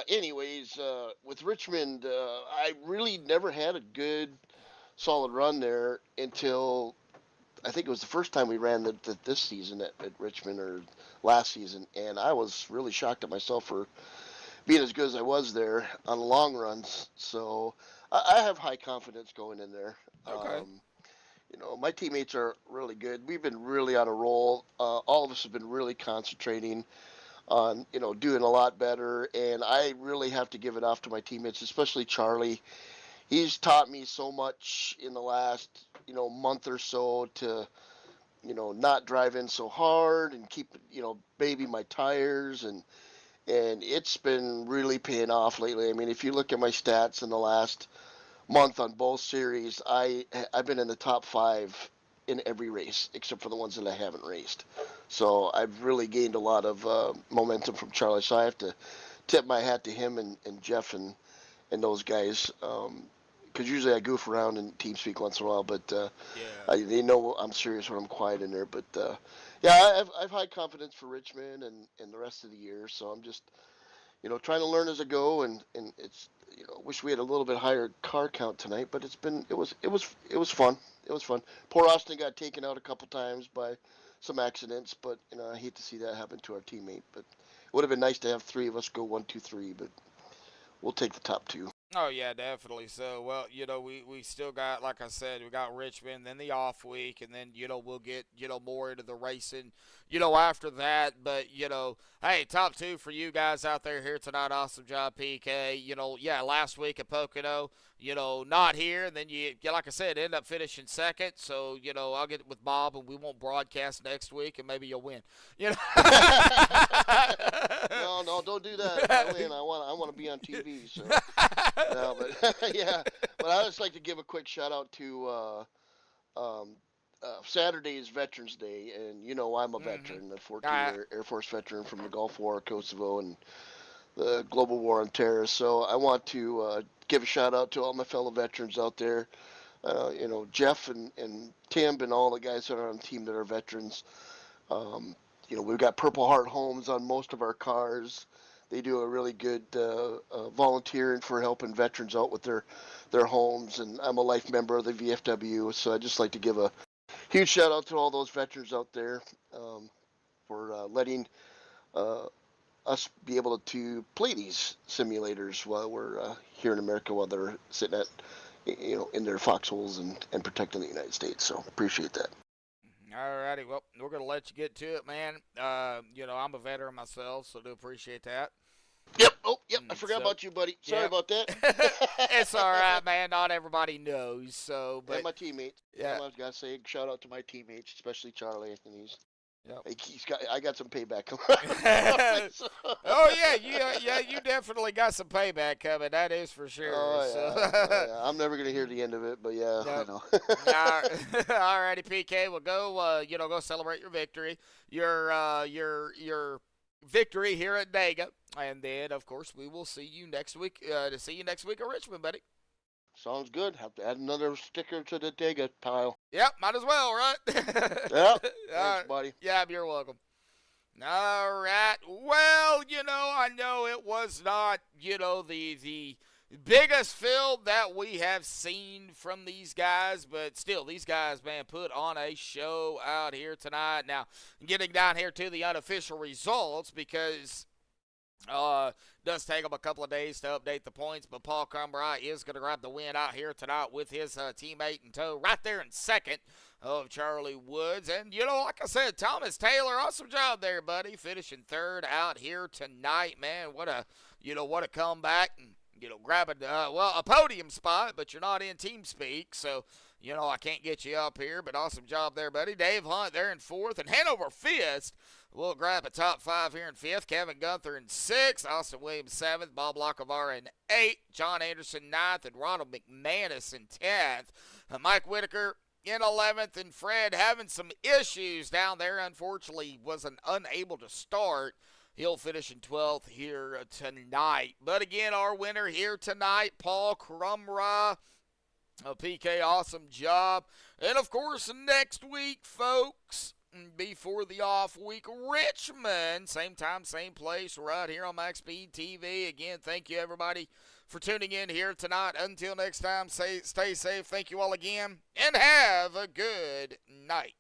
anyways, with Richmond, I really never had a good, solid run there until I think it was the first time we ran this season at Richmond, or last season, and I was really shocked at myself for being as good as I was there on long runs. So I have high confidence going in there. Okay. My teammates are really good. We've been really on a roll. All of us have been really concentrating on, doing a lot better. And I really have to give it off to my teammates, especially Charlie. He's taught me so much in the last, month or so to, not drive in so hard and keep, baby my tires, and it's been really paying off lately. I mean, if you look at my stats in the last month on both series, I've been in the top 5 in every race except for the ones that I haven't raced. So I've really gained a lot of momentum from Charlie. So I have to tip my hat to him and Jeff and those guys, because usually I goof around in TeamSpeak once in a while, but they know I'm serious when I'm quiet in there. But I've high confidence for Richmond and the rest of the year. So I'm just, trying to learn as I go, and it's, wish we had a little bit higher car count tonight, but it was fun. It was fun. Poor Austin got taken out a couple times by some accidents, but I hate to see that happen to our teammate. But it would have been nice to have 3 of us go 1, 2, 3, but we'll take the top 2. Oh, yeah, definitely. So, well, we still got, like I said, we got Richmond, then the off week, and then, we'll get, more into the racing, after that. But, hey, top 2 for you guys out there here tonight. Awesome job, PK. Last week at Pocono, not here. And then like I said, end up finishing second. So, I'll get with Bob and we won't broadcast next week and maybe you'll win. No, don't do that. I win. I want to be on TV. So. No, but but I just like to give a quick shout out to Saturday is Veterans Day, and I'm a veteran, a 14-year Air Force veteran from the Gulf War, Kosovo, and the global war on terror. So I want to give a shout out to all my fellow veterans out there. Jeff and Tim and all the guys that are on the team that are veterans. We've got Purple Heart Homes on most of our cars. They do a really good volunteering for helping veterans out with their homes, and I'm a life member of the VFW, so I just like to give a huge shout out to all those veterans out there for letting us be able to play these simulators while we're here in America, while they're sitting at, in their foxholes and protecting the United States. So appreciate that. Alrighty, well, we're going to let you get to it, man. I'm a veteran myself, so do appreciate that. Yep. Oh, yep. I forgot about you, buddy. Sorry about that. It's all right, man. Not everybody knows. So, but and my teammates. Yeah. I've got to say shout out to my teammates, especially Charlie. Yep. I got some payback coming. Oh yeah, you definitely got some payback coming. That is for sure. Oh, yeah. Yeah. I'm never gonna hear the end of it, but yeah, I know. All righty, PK. Well, go celebrate your victory. Your victory here at Dega, and then of course we will see you next week. At Richmond, buddy. Sounds good. Have to add another sticker to the Dega pile. Yep, might as well, right? Yep. Thanks, buddy. Yeah, you're welcome. All right. Well, I know it was not, the biggest field that we have seen from these guys, but still, these guys, man, put on a show out here tonight. Now, getting down here to the unofficial results, because does take them a couple of days to update the points, but Paul Crumbright is going to grab the win out here tonight with his teammate in tow, right there in second of Charlie Woods. And, like I said, Thomas Taylor, awesome job there, buddy, finishing third out here tonight, man. What a comeback, and, grabbing, a podium spot, but you're not in team speak, so, I can't get you up here, but awesome job there, buddy. Dave Hunt there in fourth, and Hanover fifth. We'll grab a top five here in fifth. Kevin Gunther in sixth. Austin Williams seventh. Bob Lockevar in eighth. John Anderson ninth. And Ronald McManus in 10th. Mike Whitaker in 11th. And Fred having some issues down there. Unfortunately, wasn't unable to start. He'll finish in 12th here tonight. But again, our winner here tonight, Paul Crumbright. PK, awesome job. And, of course, next week, folks, before the off week, Richmond, same time, same place, right here on MaxspeedTV. Again, thank you, everybody, for tuning in here tonight. Until next time, stay safe. Thank you all again, and have a good night.